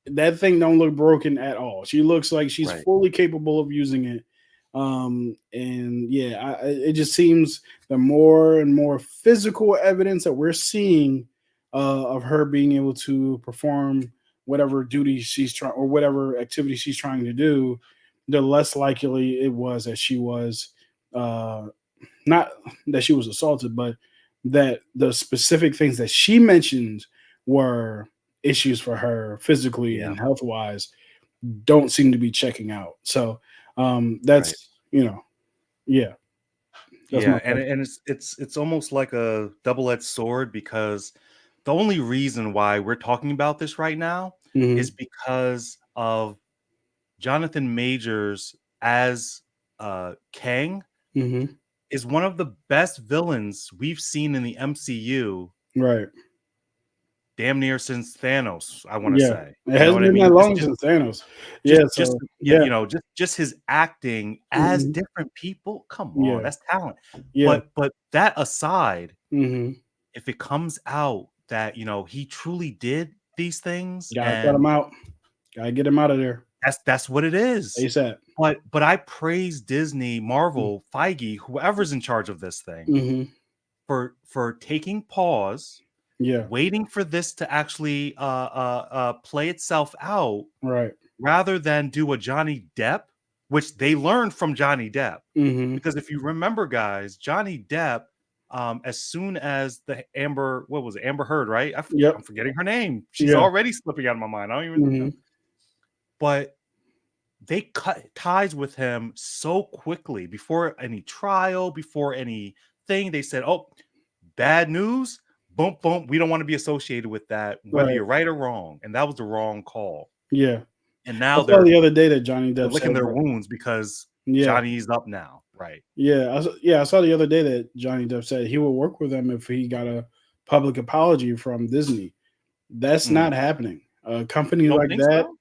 that thing don't look broken at all. She looks like she's Right. fully capable of using it. And yeah, it just seems the more and more physical evidence that we're seeing of her being able to perform whatever duty she's trying or whatever activity she's trying to do, the less likely it was that she was not that she was assaulted, but that the specific things that she mentioned were issues for her physically Yeah. and health wise don't seem to be checking out. So that's yeah. That's Yeah, my and question. it's almost like a double-edged sword, because the only reason why we're talking about this right now Mhm, is because of Jonathan Majors as Kang mhm. is one of the best villains we've seen in the MCU, Right. damn near since Thanos, I want to Yeah. say. It You know hasn't what I been mean? that long since Thanos. Yeah. Just So yeah, yeah. just his acting as Mhm, different people. Come on, yeah. that's talent. Yeah. But that aside, Mhm. if it comes out that he truly did these things, Gotta cut and him out. Gotta get him out of there that's what it is. ASAP. But I praise Disney, Marvel, Feige, whoever's in charge of this thing, Mhm. for taking pause, Yeah. waiting for this to actually play itself out, Right. rather than do a Johnny Depp, which they learned from Johnny Depp. Mhm. Because if you remember, guys, Johnny Depp, as soon as the what was it, Amber Heard, right? Yep. I'm forgetting her name. She's Yeah. already slipping out of my mind. I don't even know. Mhm. But they cut ties with him so quickly before any trial, before anything. They said, "Oh, bad news. Boom, boom. We don't want to be associated with that, whether Right. you're right or wrong." And that was the wrong call. Yeah. And I now saw the other day that Johnny they're Depp licking said their that. wounds because Yeah. Johnny's up now, right? I saw the other day that Johnny Depp said he would work with them if he got a public apology from Disney. That's Mm. not happening. A You don't think so?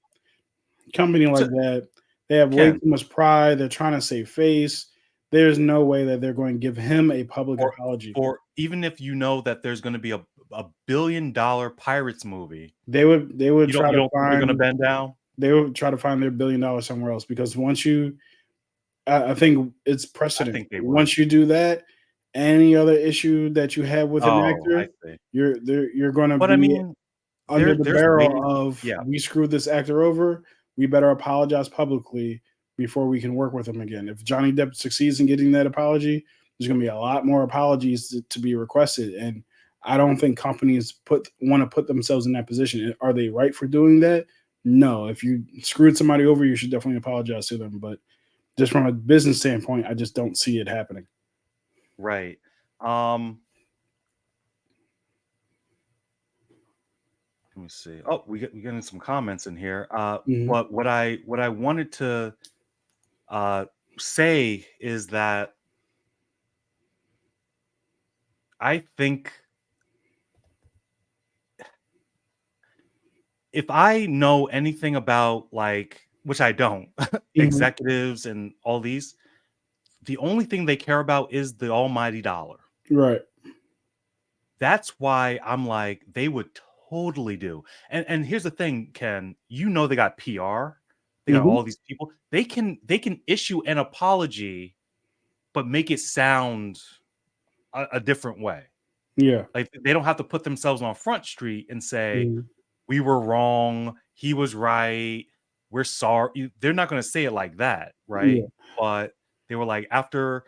company So, like that, they have way Ken, too much pride. They're trying to save face. There's no way that they're going to give him a public or apology. or even if you know that there's going to be a $1 billion Pirates movie, They would you try to don't think they're going to find bend down? they would try to find their $1 billion somewhere else because once you I think it's I precedent. think they would. Once you do that, any other issue that you have with an Oh, I actor, see. you're going to But I be mean, under the there's barrel ways. of Yeah, we screwed this actor over. We better apologize publicly before we can work with him again. If Johnny Depp succeeds in getting that apology, there's going to be a lot more apologies to be requested, and I don't think companies want to put themselves in that position. Are they right for doing that? No. If you screwed somebody over, you should definitely apologize to them. But just from a business standpoint, I just don't see it happening. right. Let me see. Oh, we getting some comments in here. Mhm. But what I wanted to say is that I think if I know anything about, like, which I don't, Mhm. executives and all these, the only thing they care about is the almighty dollar. Right. That's why I'm like, they would totally do. And here's the thing, Ken, they got PR, they got Mhm. all these people. They can issue an apology, but make it sound a different way. Yeah. Like, they don't have to put themselves on Front Street and say, Mhm. we were wrong, he was right, we're sorry. They're not going to say it like that, right? Yeah. But they were like, after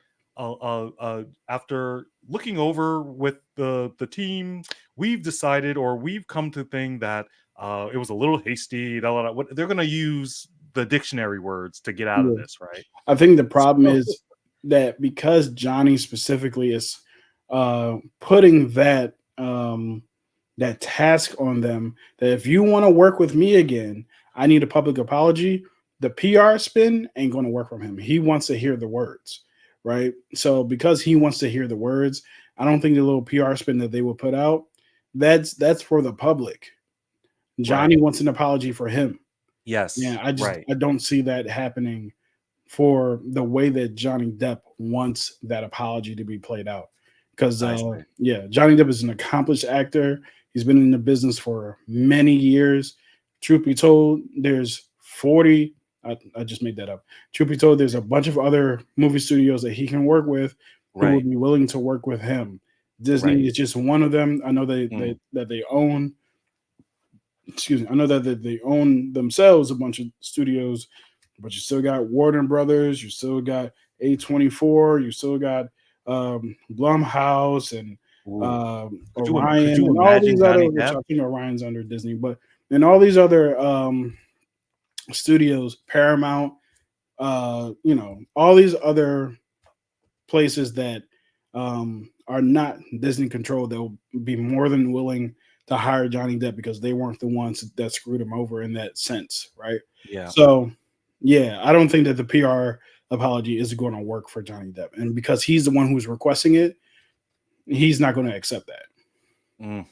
looking over with the team, we've decided, or we've come to think that it was a little hasty. What they're going to use the dictionary words to get out of Yeah. this, right? I think the problem So, is that because Johnny specifically is putting that task on them, that if you want to work with me again, I need a public apology. The PR spin ain't going to work from him. He wants to hear the words, right? So because he wants to hear the words, I don't think the little PR spin that they will put out that's for the public. Johnny right. wants an apology for him. Yeah, Yes. Right. I don't see that happening for the way that Johnny Depp wants that apology to be played out. Because I see. yeah, Johnny Depp is an accomplished actor. He's been in the business for many years. Truth be told, there's 40. I just made that up. Truth be told, there's a bunch of other movie studios that he can work with who would Right. be willing to work with him. Disney Right. is just one of them. I know Mm. that they own. Excuse me. I know that they own themselves a bunch of studios. but you still got Warner Brothers, you still got A24, you still got Blumhouse and Orion could you and all imagine these other, Johnny which Depp? I think Orion's under Disney, but and all these other studios, Paramount, all these other places that are not Disney controlled, they'll be more than willing to hire Johnny Depp because they weren't the ones that screwed him over in that sense, right? Yeah. So, yeah, I don't think that the PR apology is going to work for Johnny Depp, and because he's the one who's requesting it, he's not going to accept that.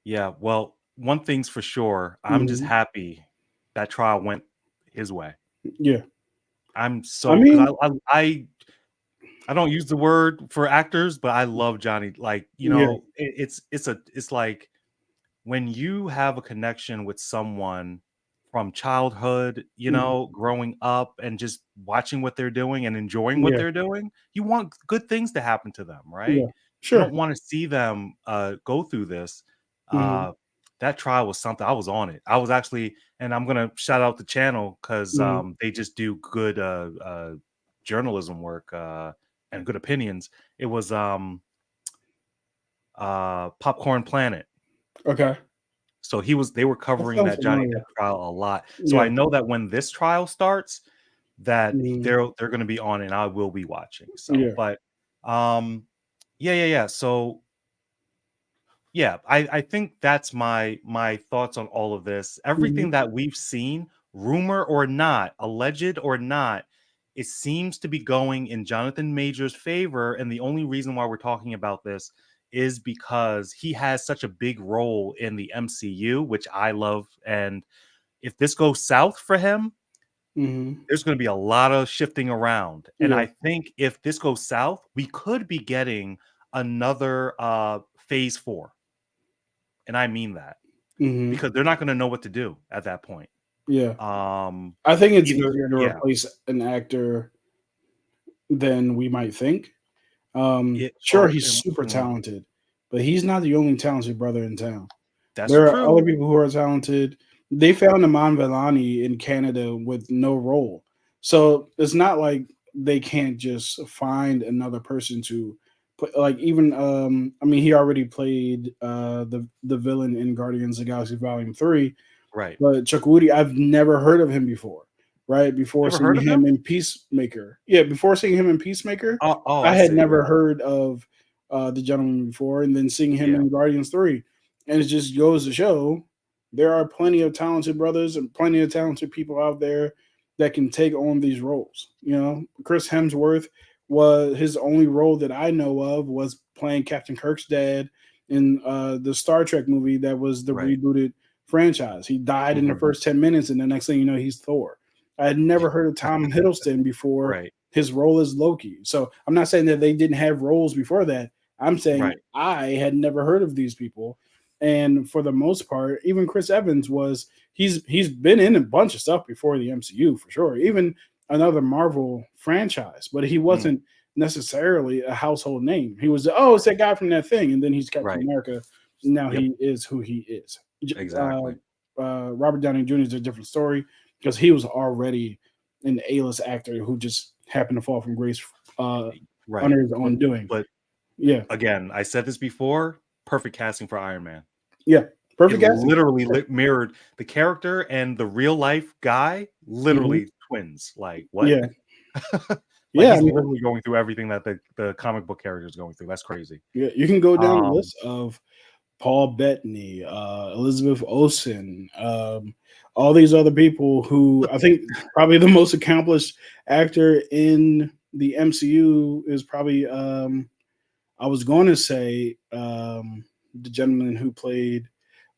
Yeah. Well, one thing's for sure. I'm just happy that trial went his way. Yeah. I'm so I mean, because I don't use the word for actors, but I love Johnny. Like, it's like when you have a connection with someone from childhood, growing up and just watching what they're doing and enjoying what they're doing, you want good things to happen to them, right? Yeah, You sure. don't want to see them go through this. That trial was something. I was on it. I was actually, and I'm gonna shout out the channel because they just do good journalism work and good opinions. It was Popcorn Planet. Okay. So they were covering that Johnny Depp trial a lot. So Yeah. I know that when this trial starts, that they're going to be on it and I will be watching. So, but yeah. So yeah, I think that's my thoughts on all of this. Everything that we've seen, rumor or not, alleged or not, it seems to be going in Jonathan Major's favor. And the only reason why we're talking about this is because he has such a big role in the MCU, which I love. And if this goes south for him, there's going to be a lot of shifting around. And I think if this goes south, we could be getting another phase 4. And I mean that because they're not going to know what to do at that point. Yeah. I think it's easier to replace an actor than we might think. Sure, he's super talented, but he's not the only talented brother in town. There are other people who are talented. They found Iman Vellani in Canada with no role. So it's not like they can't just find another person to play. Like even he already played the villain in Guardians of the Galaxy Volume 3. Right. But Chukwudi, I've never heard of him before. Right before seeing him in Peacemaker. Yeah, before seeing him in Peacemaker, I had never heard of the gentleman before, and then seeing him in Guardians 3. And it just goes to show there are plenty of talented brothers and plenty of talented people out there that can take on these roles. Chris Hemsworth was his only role that I know of was playing Captain Kirk's dad in the Star Trek movie that was the rebooted franchise. He died in the first 10 minutes, and the next thing you know, he's Thor. I had never heard of Tom Hiddleston before his role as Loki. So I'm not saying that they didn't have roles before that. I'm saying I had never heard of these people. And for the most part, even Chris Evans he's been in a bunch of stuff before the MCU for sure, even another Marvel franchise, but he wasn't necessarily a household name. He was, it's that guy from that thing. And then he's Captain America. Now he is who he is. Exactly. Robert Downey Jr. is a different story because he was already an A-list actor who just happened to fall from grace under his own doing. But again, I said this before, perfect casting for Iron Man. Yeah, perfect casting. Literally mirrored the character and the real life guy, literally twins. Like what? Yeah. He's literally going through everything that the comic book character is going through. That's crazy. Yeah, you can go down the list of Paul Bettany, Elizabeth Olsen, all these other people who I think probably the most accomplished actor in the MCU is probably I was going to say the gentleman who played.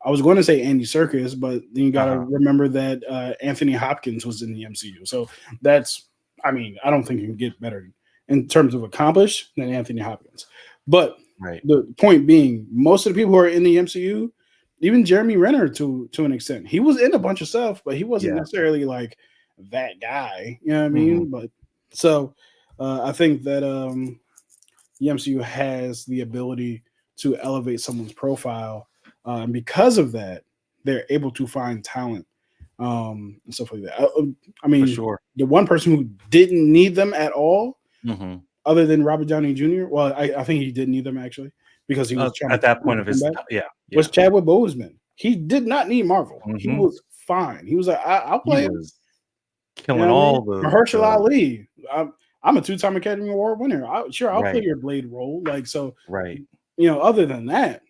I was going to say Andy Serkis, but then you got to remember that Anthony Hopkins was in the MCU. So I don't think you can get better in terms of accomplished than Anthony Hopkins. But the point being, most of the people who are in the MCU, even Jeremy Renner to an extent, he was in a bunch of stuff, but he wasn't necessarily like that guy. You know what I mean? But so I think that the MCU has the ability to elevate someone's profile. And because of that, they're able to find talent and stuff like that. I mean, For sure. the one person who didn't need them at all, Mm-hmm. other than Robert Downey Jr. Well, I think he did need them actually because he was trying At that point of his, come back, yeah. was Chadwick Boseman. He did not need Marvel. He Mhm. was fine. He was like, I'll play He him. was You killing know what I all mean? the Mahershala Ali. I'm a 2-time Academy Award winner. I'll play Right. your Blade role. Like, so, right. other than that,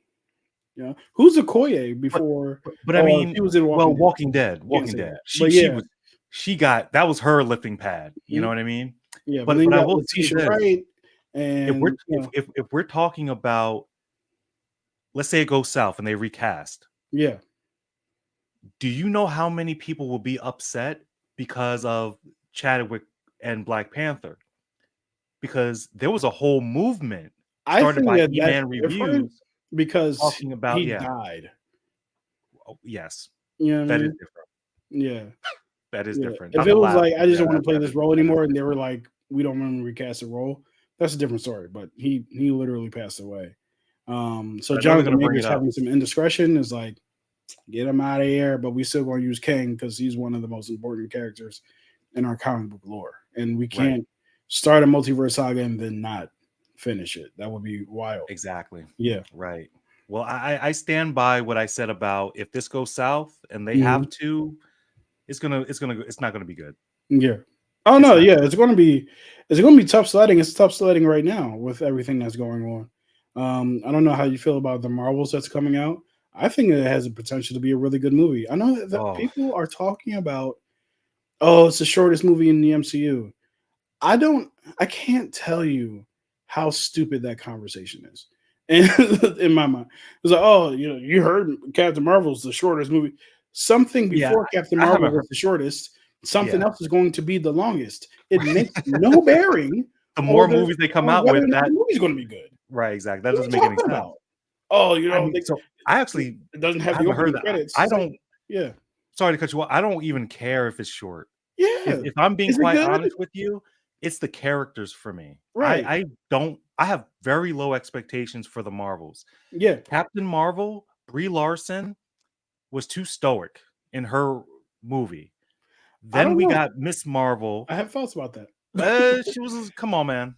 who's Okoye before? But I mean, he was in Walking Dead. Can't Walking say Dead. that. She got that was her lifting pad. You know what I mean? Yeah, But then you I got will say Letitia this. Wright, If and we're if we're talking about, let's say it goes south and they recast, yeah, do you know how many people will be upset because of Chadwick and Black Panther? Because there was a whole movement I started think by that's E-Man different Reviews because talking about he died. Oh, yes, You know what I that mean? is different. Yeah. That is Yeah. different. If I'm it was laughing. like I just Yeah, don't want to play that this is- role that is anymore, and they different. were like, we don't want to recast the role, that's a different story. But he literally passed away. So I know they're Jonathan gonna bring Majors it up. having some indiscretion is like, get him out of here. But we still going to use Kang because he's one of the most important characters in our comic book lore, and we can't start a multiverse saga and then not finish it. That would be wild. Exactly. Yeah. Right. Well, I stand by what I said about if this goes south and they Mhm. have to, it's not gonna be good. Yeah. Oh It's no, not. yeah, it's going to be tough sledding. It's tough sledding right now with everything that's going on. I don't know how you feel about the Marvels that's coming out. I think it has the potential to be a really good movie. I know that Oh. people are talking about, oh, it's the shortest movie in the MCU. I can't tell you how stupid that conversation is. And in my mind, it's like, oh, you heard Captain Marvel's the shortest movie. Something Yeah, before Captain I haven't Marvel was heard- the shortest. Something Yeah. else is going to be the longest. It makes no bearing. The more on movies they come on out whether with, or not that the movie's going to be good. right, exactly. That What are doesn't you make any talking sense. about? Oh, I mean, so I actually it doesn't have the haven't heard opening that. credits. I It's like, don't. yeah, Sorry to cut you off. I don't even care if it's short. yeah. If I'm being Is it quite good? honest with you, it's the characters for me. Right. I have very low expectations for the Marvels. Yeah, Captain Marvel, Brie Larson was too stoic in her movie. I Then don't we know. got Miss Marvel. I have thoughts about that. She was come on, man.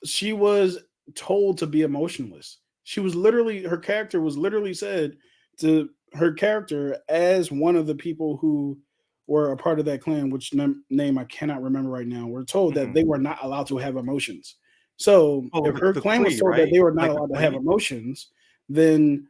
She was told to be emotionless. Her character was literally said to her character as one of the people who were a part of that clan, which name I cannot remember right now. We're told that Mhm. they were not allowed to have emotions. So Oh, if her the clan was Kree, told that right? they were not Like the allowed to have Kree? emotions, then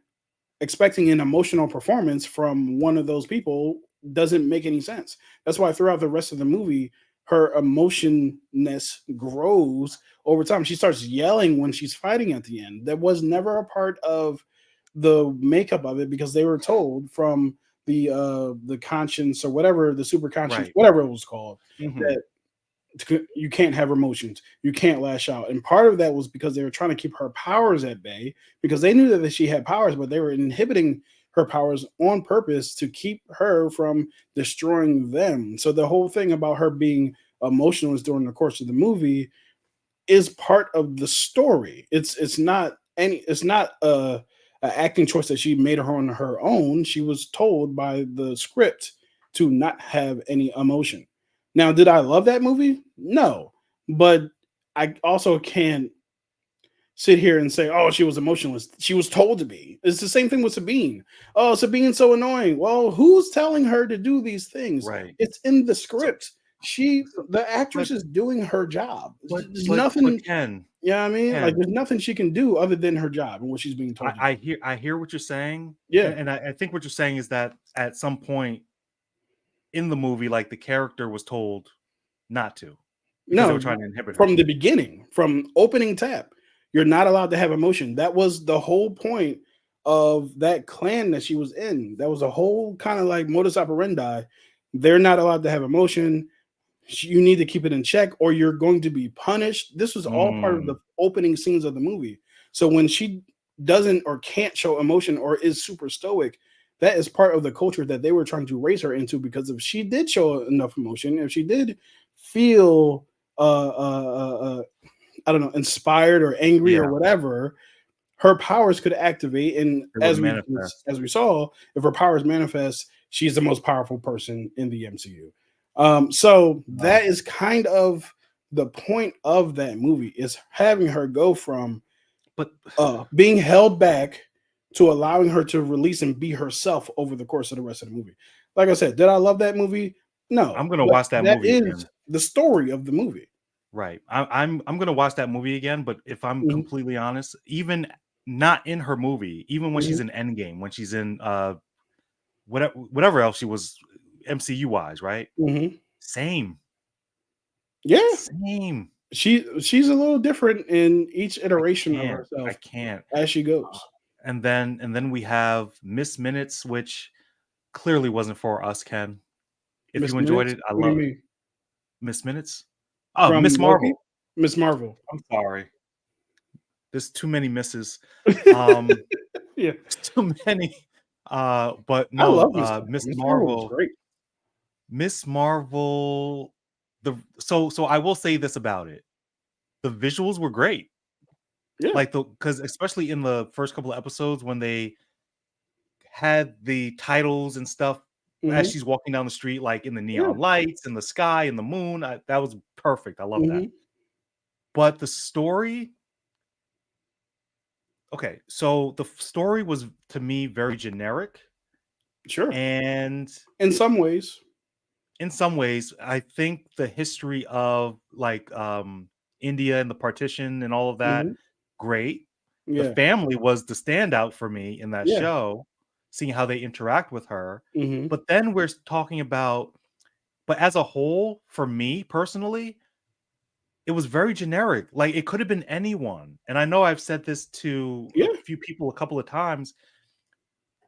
expecting an emotional performance from one of those people doesn't make any sense. That's why throughout the rest of the movie, her emotionness grows over time. She starts yelling when she's fighting at the end. That was never a part of the makeup of it because they were told from the conscience or whatever, the super conscience, Right. whatever it was called, Mhm. that you can't have emotions, you can't lash out. And part of that was because they were trying to keep her powers at bay because they knew that she had powers, but they were inhibiting her powers on purpose to keep her from destroying them. So the whole thing about her being emotionless during the course of the movie is part of the story. It's not a acting choice that she made her on her own. She was told by the script to not have any emotion. Now, did I love that movie? No, but I also can't sit here and say, "Oh, she was emotionless." She was told to be. It's the same thing with Sabine. Oh, Sabine's so annoying. Well, who's telling her to do these things? Right. It's in the script. The actress but- is doing her job. But, There's but, nothing. but Ken, You know what I mean? Like, Ken, there's nothing she can do other than her job and what she's being told. I hear what you're saying. Yeah. And I think what you're saying is that at some point in the movie, like the character was told not to. Because they were trying to inhibit her. From the beginning, from opening tap, you're not allowed to have emotion. That was the whole point of that clan that she was in. That was a whole kind of like modus operandi. They're not allowed to have emotion. You need to keep it in check or you're going to be punished. This was all part of the opening scenes of the movie. So when she doesn't or can't show emotion or is super stoic, that is part of the culture that they were trying to raise her into, because if she did show enough emotion, if she did feel I don't know, inspired or angry or whatever, her powers could activate. And as we saw, if her powers manifest, she's the most powerful person in the MCU. So that is kind of the point of that movie, is having her go from being held back to allowing her to release and be herself over the course of the rest of the movie. Like I said, did I love that movie? No. I'm gonna watch that movie is again. the story of the movie. Right. I'm gonna watch that movie again, but if I'm completely honest, even not in her movie, even when she's in Endgame, when she's in whatever else she was MCU wise, right? Same. Yeah. Same. She's a little different in each iteration of herself. I can't as she goes. And then we have Miss Minutes, which clearly wasn't for us, Ken. If Miss you enjoyed Minutes? it, I What do you love mean? Miss Minutes. Oh, From Miss Loki? Marvel. Miss Marvel. I'm sorry. There's too many misses. Yeah. Too many. But I no, love Miss Marvel. Miss Miss Marvel was Marvel. great. Miss Marvel. So I will say this about it. The visuals were great. Yeah. Like because especially in the first couple of episodes when they had the titles and stuff as she's walking down the street, like in the neon lights and the sky and the moon. That was perfect. I love that. But the story. Okay, so the story was to me very generic. Sure. And in some ways, I think the history of like India and the partition and all of that, great. Yeah. The family was the standout for me in that show, seeing how they interact with her. But then we're talking about, but as a whole, for me personally, it was very generic. Like it could have been anyone. And I know I've said this to a few people a couple of times.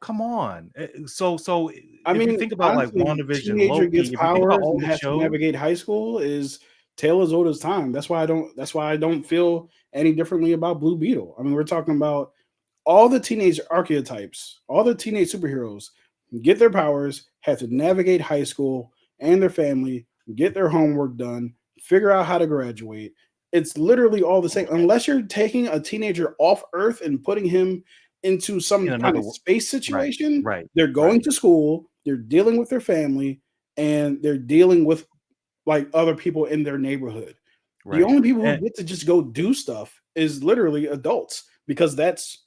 Come on. So I mean, you think about honestly, like WandaVision, teenager Loki, gets if you think about powers all and the has to shows, navigate high school is tale as old as time. That's why I don't feel any differently about Blue Beetle. I mean, we're talking about all the teenage archetypes, all the teenage superheroes get their powers, have to navigate high school and their family, get their homework done, figure out how to graduate. It's literally all the same. Unless you're taking a teenager off Earth and putting him into some kind of space situation, they're going to school, they're dealing with their family, and they're dealing with like other people in their neighborhood. The only people who get to just go do stuff is literally adults, because that's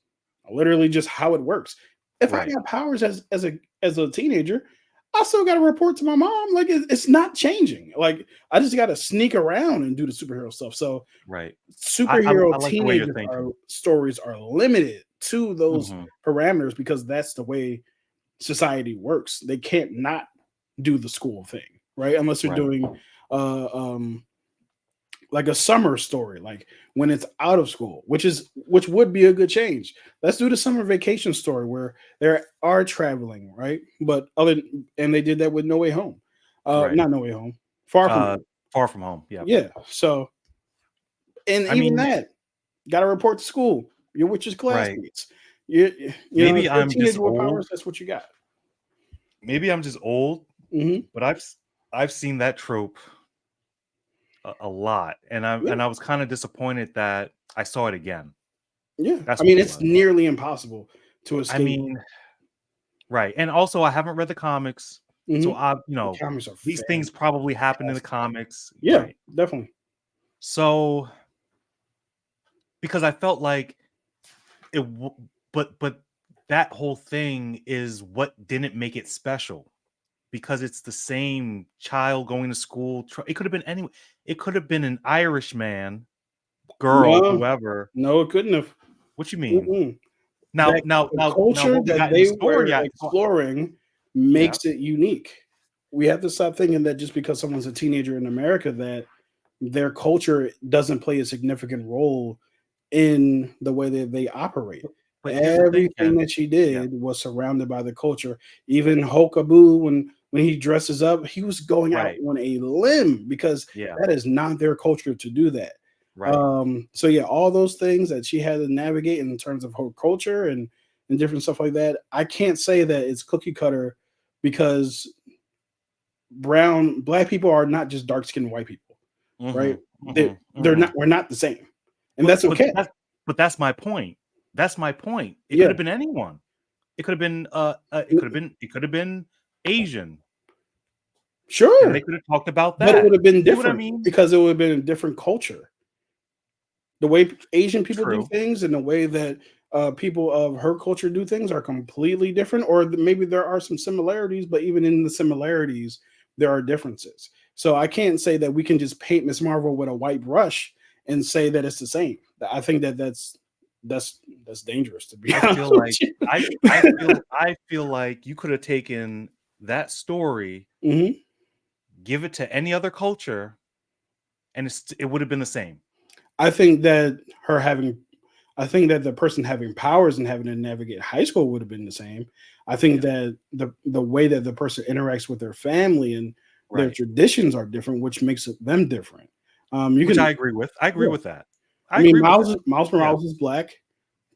literally just how it works. If I got powers as a teenager, I still got to report to my mom. Like it's not changing. Like I just got to sneak around and do the superhero stuff. So superhero I like teenager stories are limited to those parameters because that's the way society works. They can't not do the school thing, right? Unless you're doing like a summer story, like when it's out of school, which would be a good change. Let's do the summer vacation story where they are traveling, right? But and they did that with No Way Home, not No Way Home, Far From Home. Yeah. So, and even that, got to report to school. You're with your classmates. You maybe know, I'm just old. Powers, that's what you got. Maybe I'm just old, but I've seen that trope a lot, and I was kind of disappointed that I saw it again. Yeah, I mean it's nearly impossible to escape. I mean, and also I haven't read the comics, so the comics are these things probably happen in the comics. Yeah, definitely. So because I felt like it, but that whole thing is what didn't make it special. Because it's the same child going to school. It could have been anyone. It could have been an Irish man, girl, whoever. No, it couldn't have. What you mean? Mm-mm. Now, the culture that they were exploring makes it unique. We have to stop thinking that just because someone's a teenager in America, that their culture doesn't play a significant role in the way that they operate. But everything that she did was surrounded by the culture. Even Hulkaboo, when he dresses up, he was going out on a limb because that is not their culture to do that. So yeah, all those things that she had to navigate in terms of her culture and different stuff like that. I can't say that it's cookie cutter because black people are not just dark-skinned white people, right? They're not. We're not the same, and that's okay. But that's my point. That's my point. It could have been anyone. It could have been. It could have been Asian, Sure, and they could have talked about but it that. would have been You know what I different mean? because it would have been a different culture. The way Asian people do True. things and the way that people of her culture do things are completely different, or maybe there are some similarities, but even in the similarities, there are differences. So I can't say that we can just paint Miss Marvel with a white brush and say that it's the same. I think that that's dangerous, to be I honest feel with like you. I feel like you could have taken that story, Mhm. give it to any other culture, and it would have been the same. I think that her having, I think that the person having powers and having to navigate high school would have been the same. I think that the way that the person interacts with their family and their Right. traditions are different, which makes them different. You Which can, I agree with. I agree yeah. with that. I I mean, agree with that. Miles Yeah. Morales is black.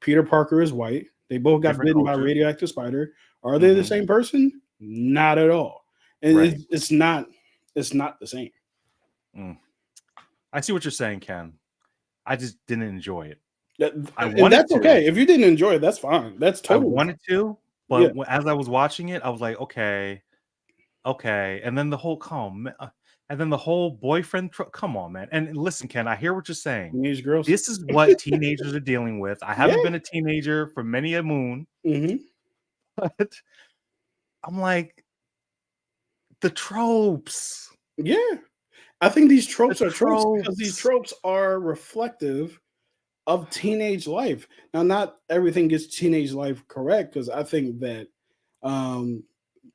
Peter Parker is white. They both got Different bitten by a cultures. radioactive spider. Are they the Mhm. same person? Not at all. And Right. it's not. It's not the same. Mm. I see what you're saying, Ken. I just didn't enjoy it. I And wanted that's to. okay. If you didn't enjoy it, that's fine. That's I totally wanted to, fine. but as I was watching it, I was like, okay, and then the whole and then the whole boyfriend. Come on, man. And listen, Ken, I hear what you're saying. Teenage girls. This is what teenagers are dealing with. I haven't Yeah. been a teenager for many a moon, Hmm. but I'm like, the tropes. Yeah. I think these tropes The are tropes because these tropes. tropes are reflective of teenage life. Now, not everything gets teenage life correct because I think that um,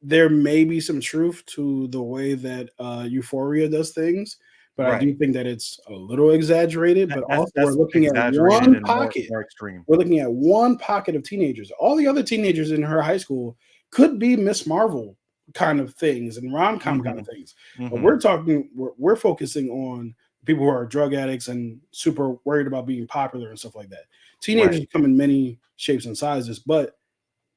there may be some truth to the way that Euphoria does things, but I do Right. think that it's a little exaggerated. But also, we're That's looking at exaggerated one and pocket. more extreme. We're looking at one pocket of teenagers. All the other teenagers in her high school could be Miss Marvel kind of things and rom-com kind of things. But Mhm. we're focusing on people who are drug addicts and super worried about being popular and stuff like that. Teenagers Right. come in many shapes and sizes, but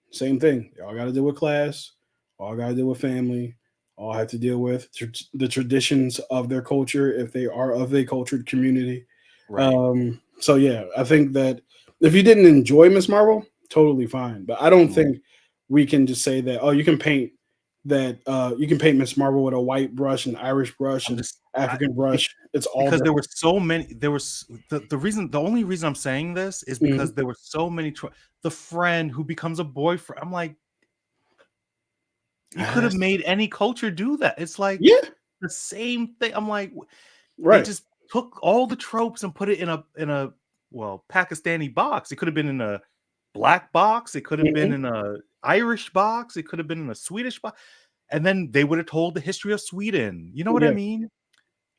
same thing. They all got to deal with class, all got to deal with family, all have to deal with the traditions of their culture if they are of a cultured community. Right. So yeah, I think that if you didn't enjoy Miss Marvel, totally fine. But I don't Right. think we can just say that, oh, you can paint Miss Marvel with a white brush, an Irish brush, I'm and just African brush. It's all because there different. were so many. The only reason I'm saying this is Mhm. because there were so many. The friend who becomes a boyfriend. I'm like, you could have Yes. made any culture do that. It's like Yeah, the same thing. I'm like, they right. just took all the tropes and put it in a Pakistani box. It could have been in a black box. It could have been Mhm. in a Irish box. It could have been in a Swedish box. And then they would have told the history of Sweden. You know what I Yeah, mean?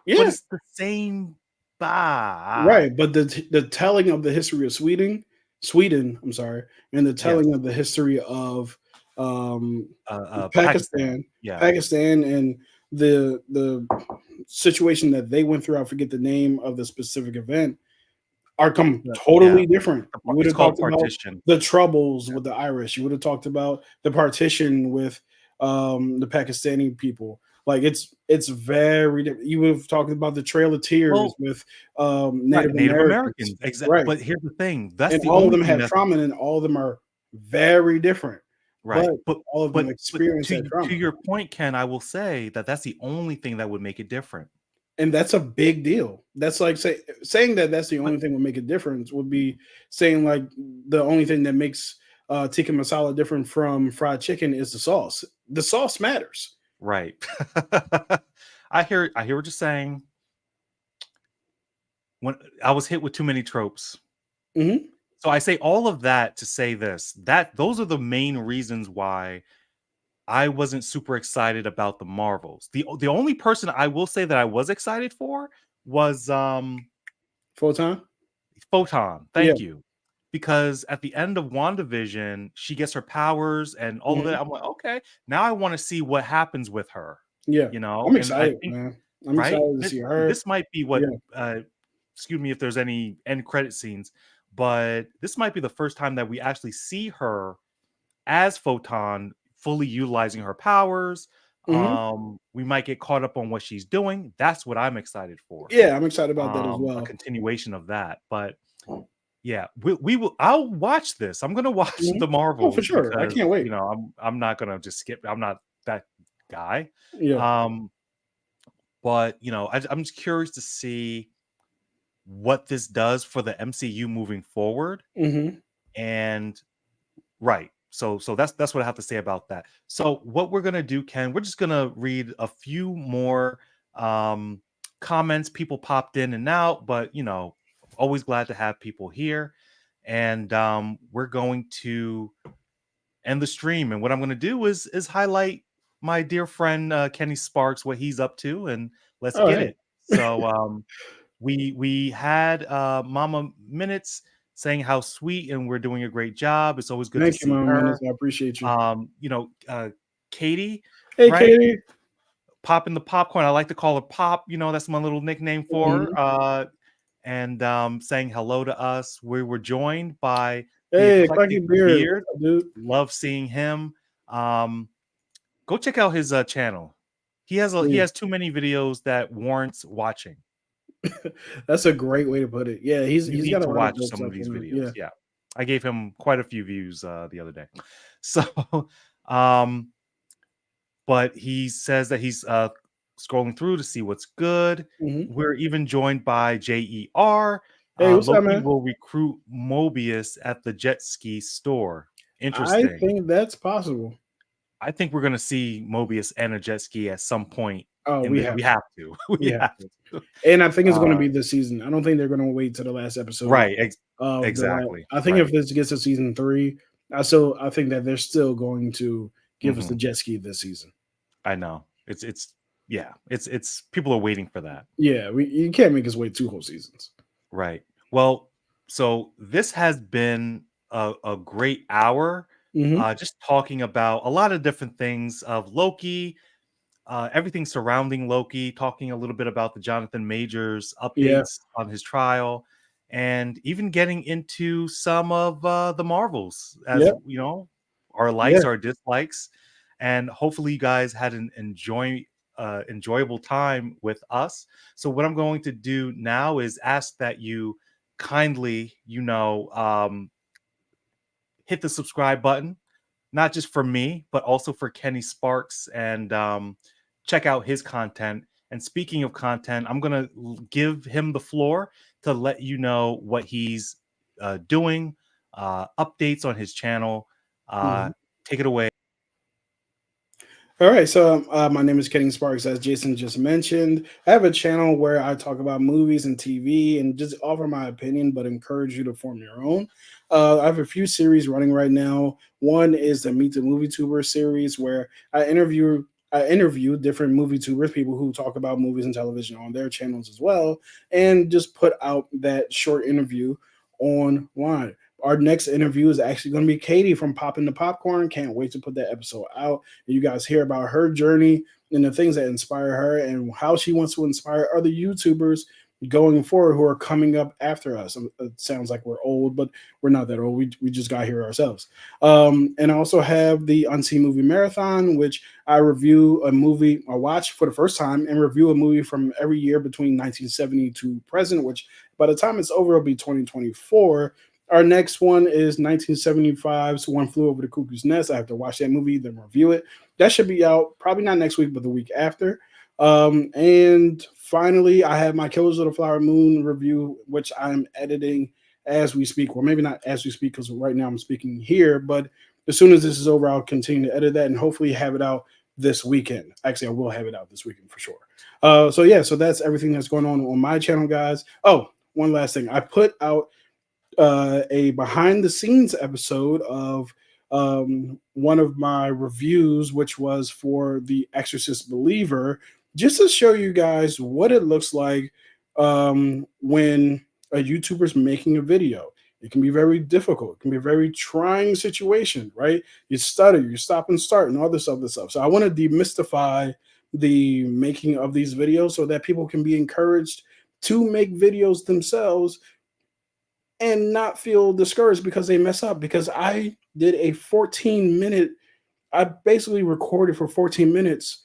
But yeah, it's the same vibe. right. But the telling of the history of Sweden, I'm sorry, and the Yes. telling of the history of um, Pakistan. Pakistan, Yeah. Pakistan, and the situation that they went through. I forget the name of the specific event. Are Yeah. totally different. You would It's have called talked about partition. the troubles with the Irish. You would have talked about the partition with the Pakistani people. Like it's very different. You would have talked about the Trail of Tears Well, with right, Native Native Americans, Americans. Exactly. right? But here's the thing. That's And the all of only them thing have that's trauma, and all of them are very different. But right. all of them experience that To trauma, your point, Ken, I will say that that's the only thing that would make it different. and that's a big deal. That's like saying that that's the But only thing would make a difference would be saying like the only thing that makes tikka masala different from fried chicken is the sauce. The sauce matters. right. I hear what you're saying. When I was hit with too many tropes. Mhm. So I say all of that to say this, that those are the main reasons why I wasn't super excited about the Marvels. The only person I will say that I was excited for was Photon. Photon. Yeah. Thank you. Because at the end of WandaVision, she gets her powers and all of Mhm. it. I'm like, okay, now I want to see what happens with her. Yeah. You know, I'm and I excited, think man. I'm right, excited to see her. this might be what Yeah. excuse me if there's any end credit scenes, but this might be the first time that we actually see her as Photon fully utilizing her powers. Mhm. We might get caught up on what she's doing. That's what I'm excited for. Yeah, I'm excited about that as A well. continuation of that. But yeah, we will. I'll watch this. I'm gonna watch Mhm. the Oh, for Marvels sure. I because can't wait. I'm not gonna just skip. I'm not that guy. Yeah. But I'm just curious to see what this does for the MCU moving forward. Hmm. And right. So that's what I have to say about that. So what we're gonna do, Ken, we're just gonna read a few more comments. People popped in and out, but always glad to have people here. And we're going to end the stream. And what I'm gonna do is highlight my dear friend Kenny Sparks, what he's up to, and let's Oh, get hey. it. So we had Mama Minutes saying how sweet and we're doing a great job. It's always good to Thank you, see Mama her. Minutes. I appreciate you. Katie, Hey, right? Katie. Popping the popcorn. I like to call her Pop. That's my little nickname for Mhm. her. And saying hello to us. We were joined by the Hey, Eclectic Clucky Beard. Beard. What's up, dude? Love seeing him. Go check out his channel. He has Please. too many videos that warrants watching. That's a great way to put it. Yeah, You he's need got a to lot of watch dope some of stuff these on it. videos. Yeah. Yeah. I gave him quite a few views the other day. So but he says that he's scrolling through to see what's good. Mhm. We're even joined by JER. Hey, what's up, Loki man? will recruit Mobius at the jet ski store. I Interesting. think that's possible. I think we're gonna see Mobius and a jet ski at some point. Oh, we have We to. have to. We have to. to. And I think it's going to Uh, be this season. I don't think they're going to wait to the last episode right. of the last. Exactly. I think Right. if this gets to season 3, I think that they're still going to give us the jet ski this season. I know. It's people are waiting for that. Yeah, you can't make us wait 2 whole seasons. Right. Well, so this has been a great hour, Mhm. just talking about a lot of different things of Loki, everything surrounding Loki, talking a little bit about the Jonathan Majors Yeah. updates on his trial, and even getting into some of the Marvels, as Yep. our likes, Yeah. our dislikes, and hopefully you guys had an enjoyable time with us. So what I'm going to do now is ask that you kindly, hit the subscribe button, not just for me, but also for Kenny Sparks, and check out his content. And speaking of content, I'm going to give him the floor to let you know what he's doing, updates on his channel. Mhm. Take it away. All right, so my name is Kenny Sparks, as Jason just mentioned. I have a channel where I talk about movies and TV and just offer my opinion, but encourage you to form your own. I have a few series running right now. One is the Meet the Movie Tuber series, where I interview different movie tubers, people who talk about movies and television on their channels as well, and just put out that short interview online. Our next interview is actually going to be Katie from Popping the Popcorn. Can't wait to put that episode out. And you guys hear about her journey and the things that inspire her and how she wants to inspire other YouTubers going forward who are coming up after us. It sounds like we're old, but we're not that old. We just got here ourselves. And I also have the Unseen Movie Marathon, which I review a movie, I watch for the first time and review a movie from every year between 1970 to present, which by the time it's over, it'll be 2024. Our next one is 1975's One Flew Over the Cuckoo's Nest. I have to watch that movie, then review it. That should be out probably not next week, but the week after. And finally, I have my Killers of the Flower Moon review, which I'm editing as we speak. Well, maybe not as we speak, because right now I'm speaking here, but as soon as this is over, I'll continue to edit that and hopefully have it out this weekend. Actually, I will have it out this weekend for sure. So that's everything that's going on my channel, guys. Oh, one last thing. I put out a behind the scenes episode of one of my reviews, which was for The Exorcist Believer, just to show you guys what it looks like when a YouTuber's making a video. It can be very difficult. It can be a very trying situation, right? You stutter, you stop and start, and all this other stuff. So I want to demystify the making of these videos so that people can be encouraged to make videos themselves and not feel discouraged because they mess up. Because I did a 14-minute, I basically recorded for 14 minutes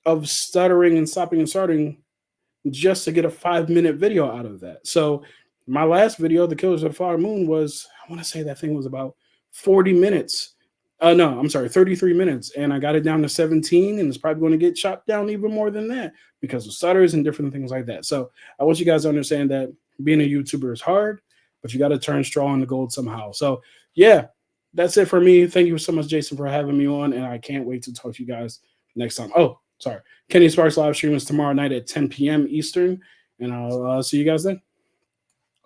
of stuttering and stopping and starting just to get a 5-minute video out of that. So my last video, The Killers of the Flower Moon, was, I want to say that thing was about 40 minutes No, I'm sorry, 33 minutes. And I got it down to 17, and it's probably going to get chopped down even more than that because of stutters and different things like that. So I want you guys to understand that being a YouTuber is hard, but you got to turn straw into gold somehow. So yeah, that's it for me. Thank you so much, Jason, for having me on. And I can't wait to talk to you guys next time. Oh, sorry. Kenny Sparks live stream is tomorrow night at 10 p.m. Eastern. And I'll see you guys then.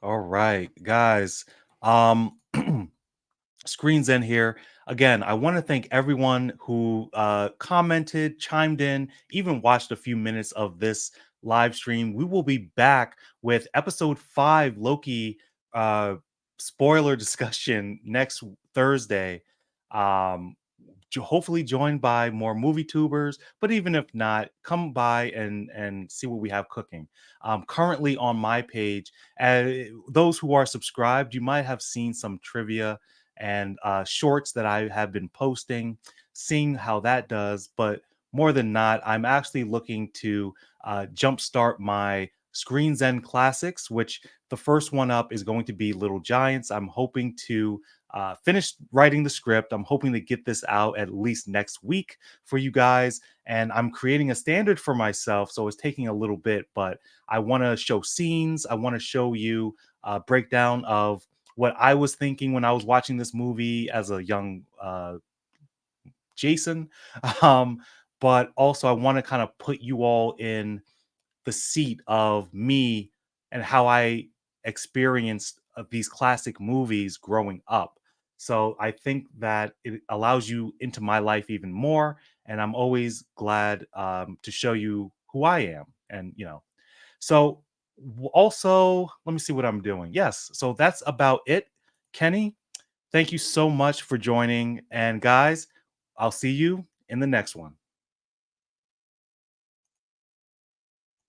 All right, guys. Screens in here. Again, I want to thank everyone who commented, chimed in, even watched a few minutes of this live stream. We will be back with episode 5 Loki spoiler discussion next Thursday. Hopefully joined by more movie tubers, but even if not, come by and see what we have cooking. Currently on my page, those who are subscribed, you might have seen some trivia and shorts that I have been posting, seeing how that does. But more than not, I'm actually looking to jumpstart my Screens End Classics, which the first one up is going to be Little Giants. I'm hoping to finish writing the script. I'm hoping to get this out at least next week for you guys. And I'm creating a standard for myself. So it's taking a little bit, but I want to show scenes. I want to show you a breakdown of what I was thinking when I was watching this movie as a young Jason. But also I want to kind of put you all in the seat of me and how I experienced these classic movies growing up. So I think that it allows you into my life even more. And I'm always glad to show you who I am. And, so also, let me see what I'm doing. Yes. So that's about it. Kenny, thank you so much for joining. And guys, I'll see you in the next one.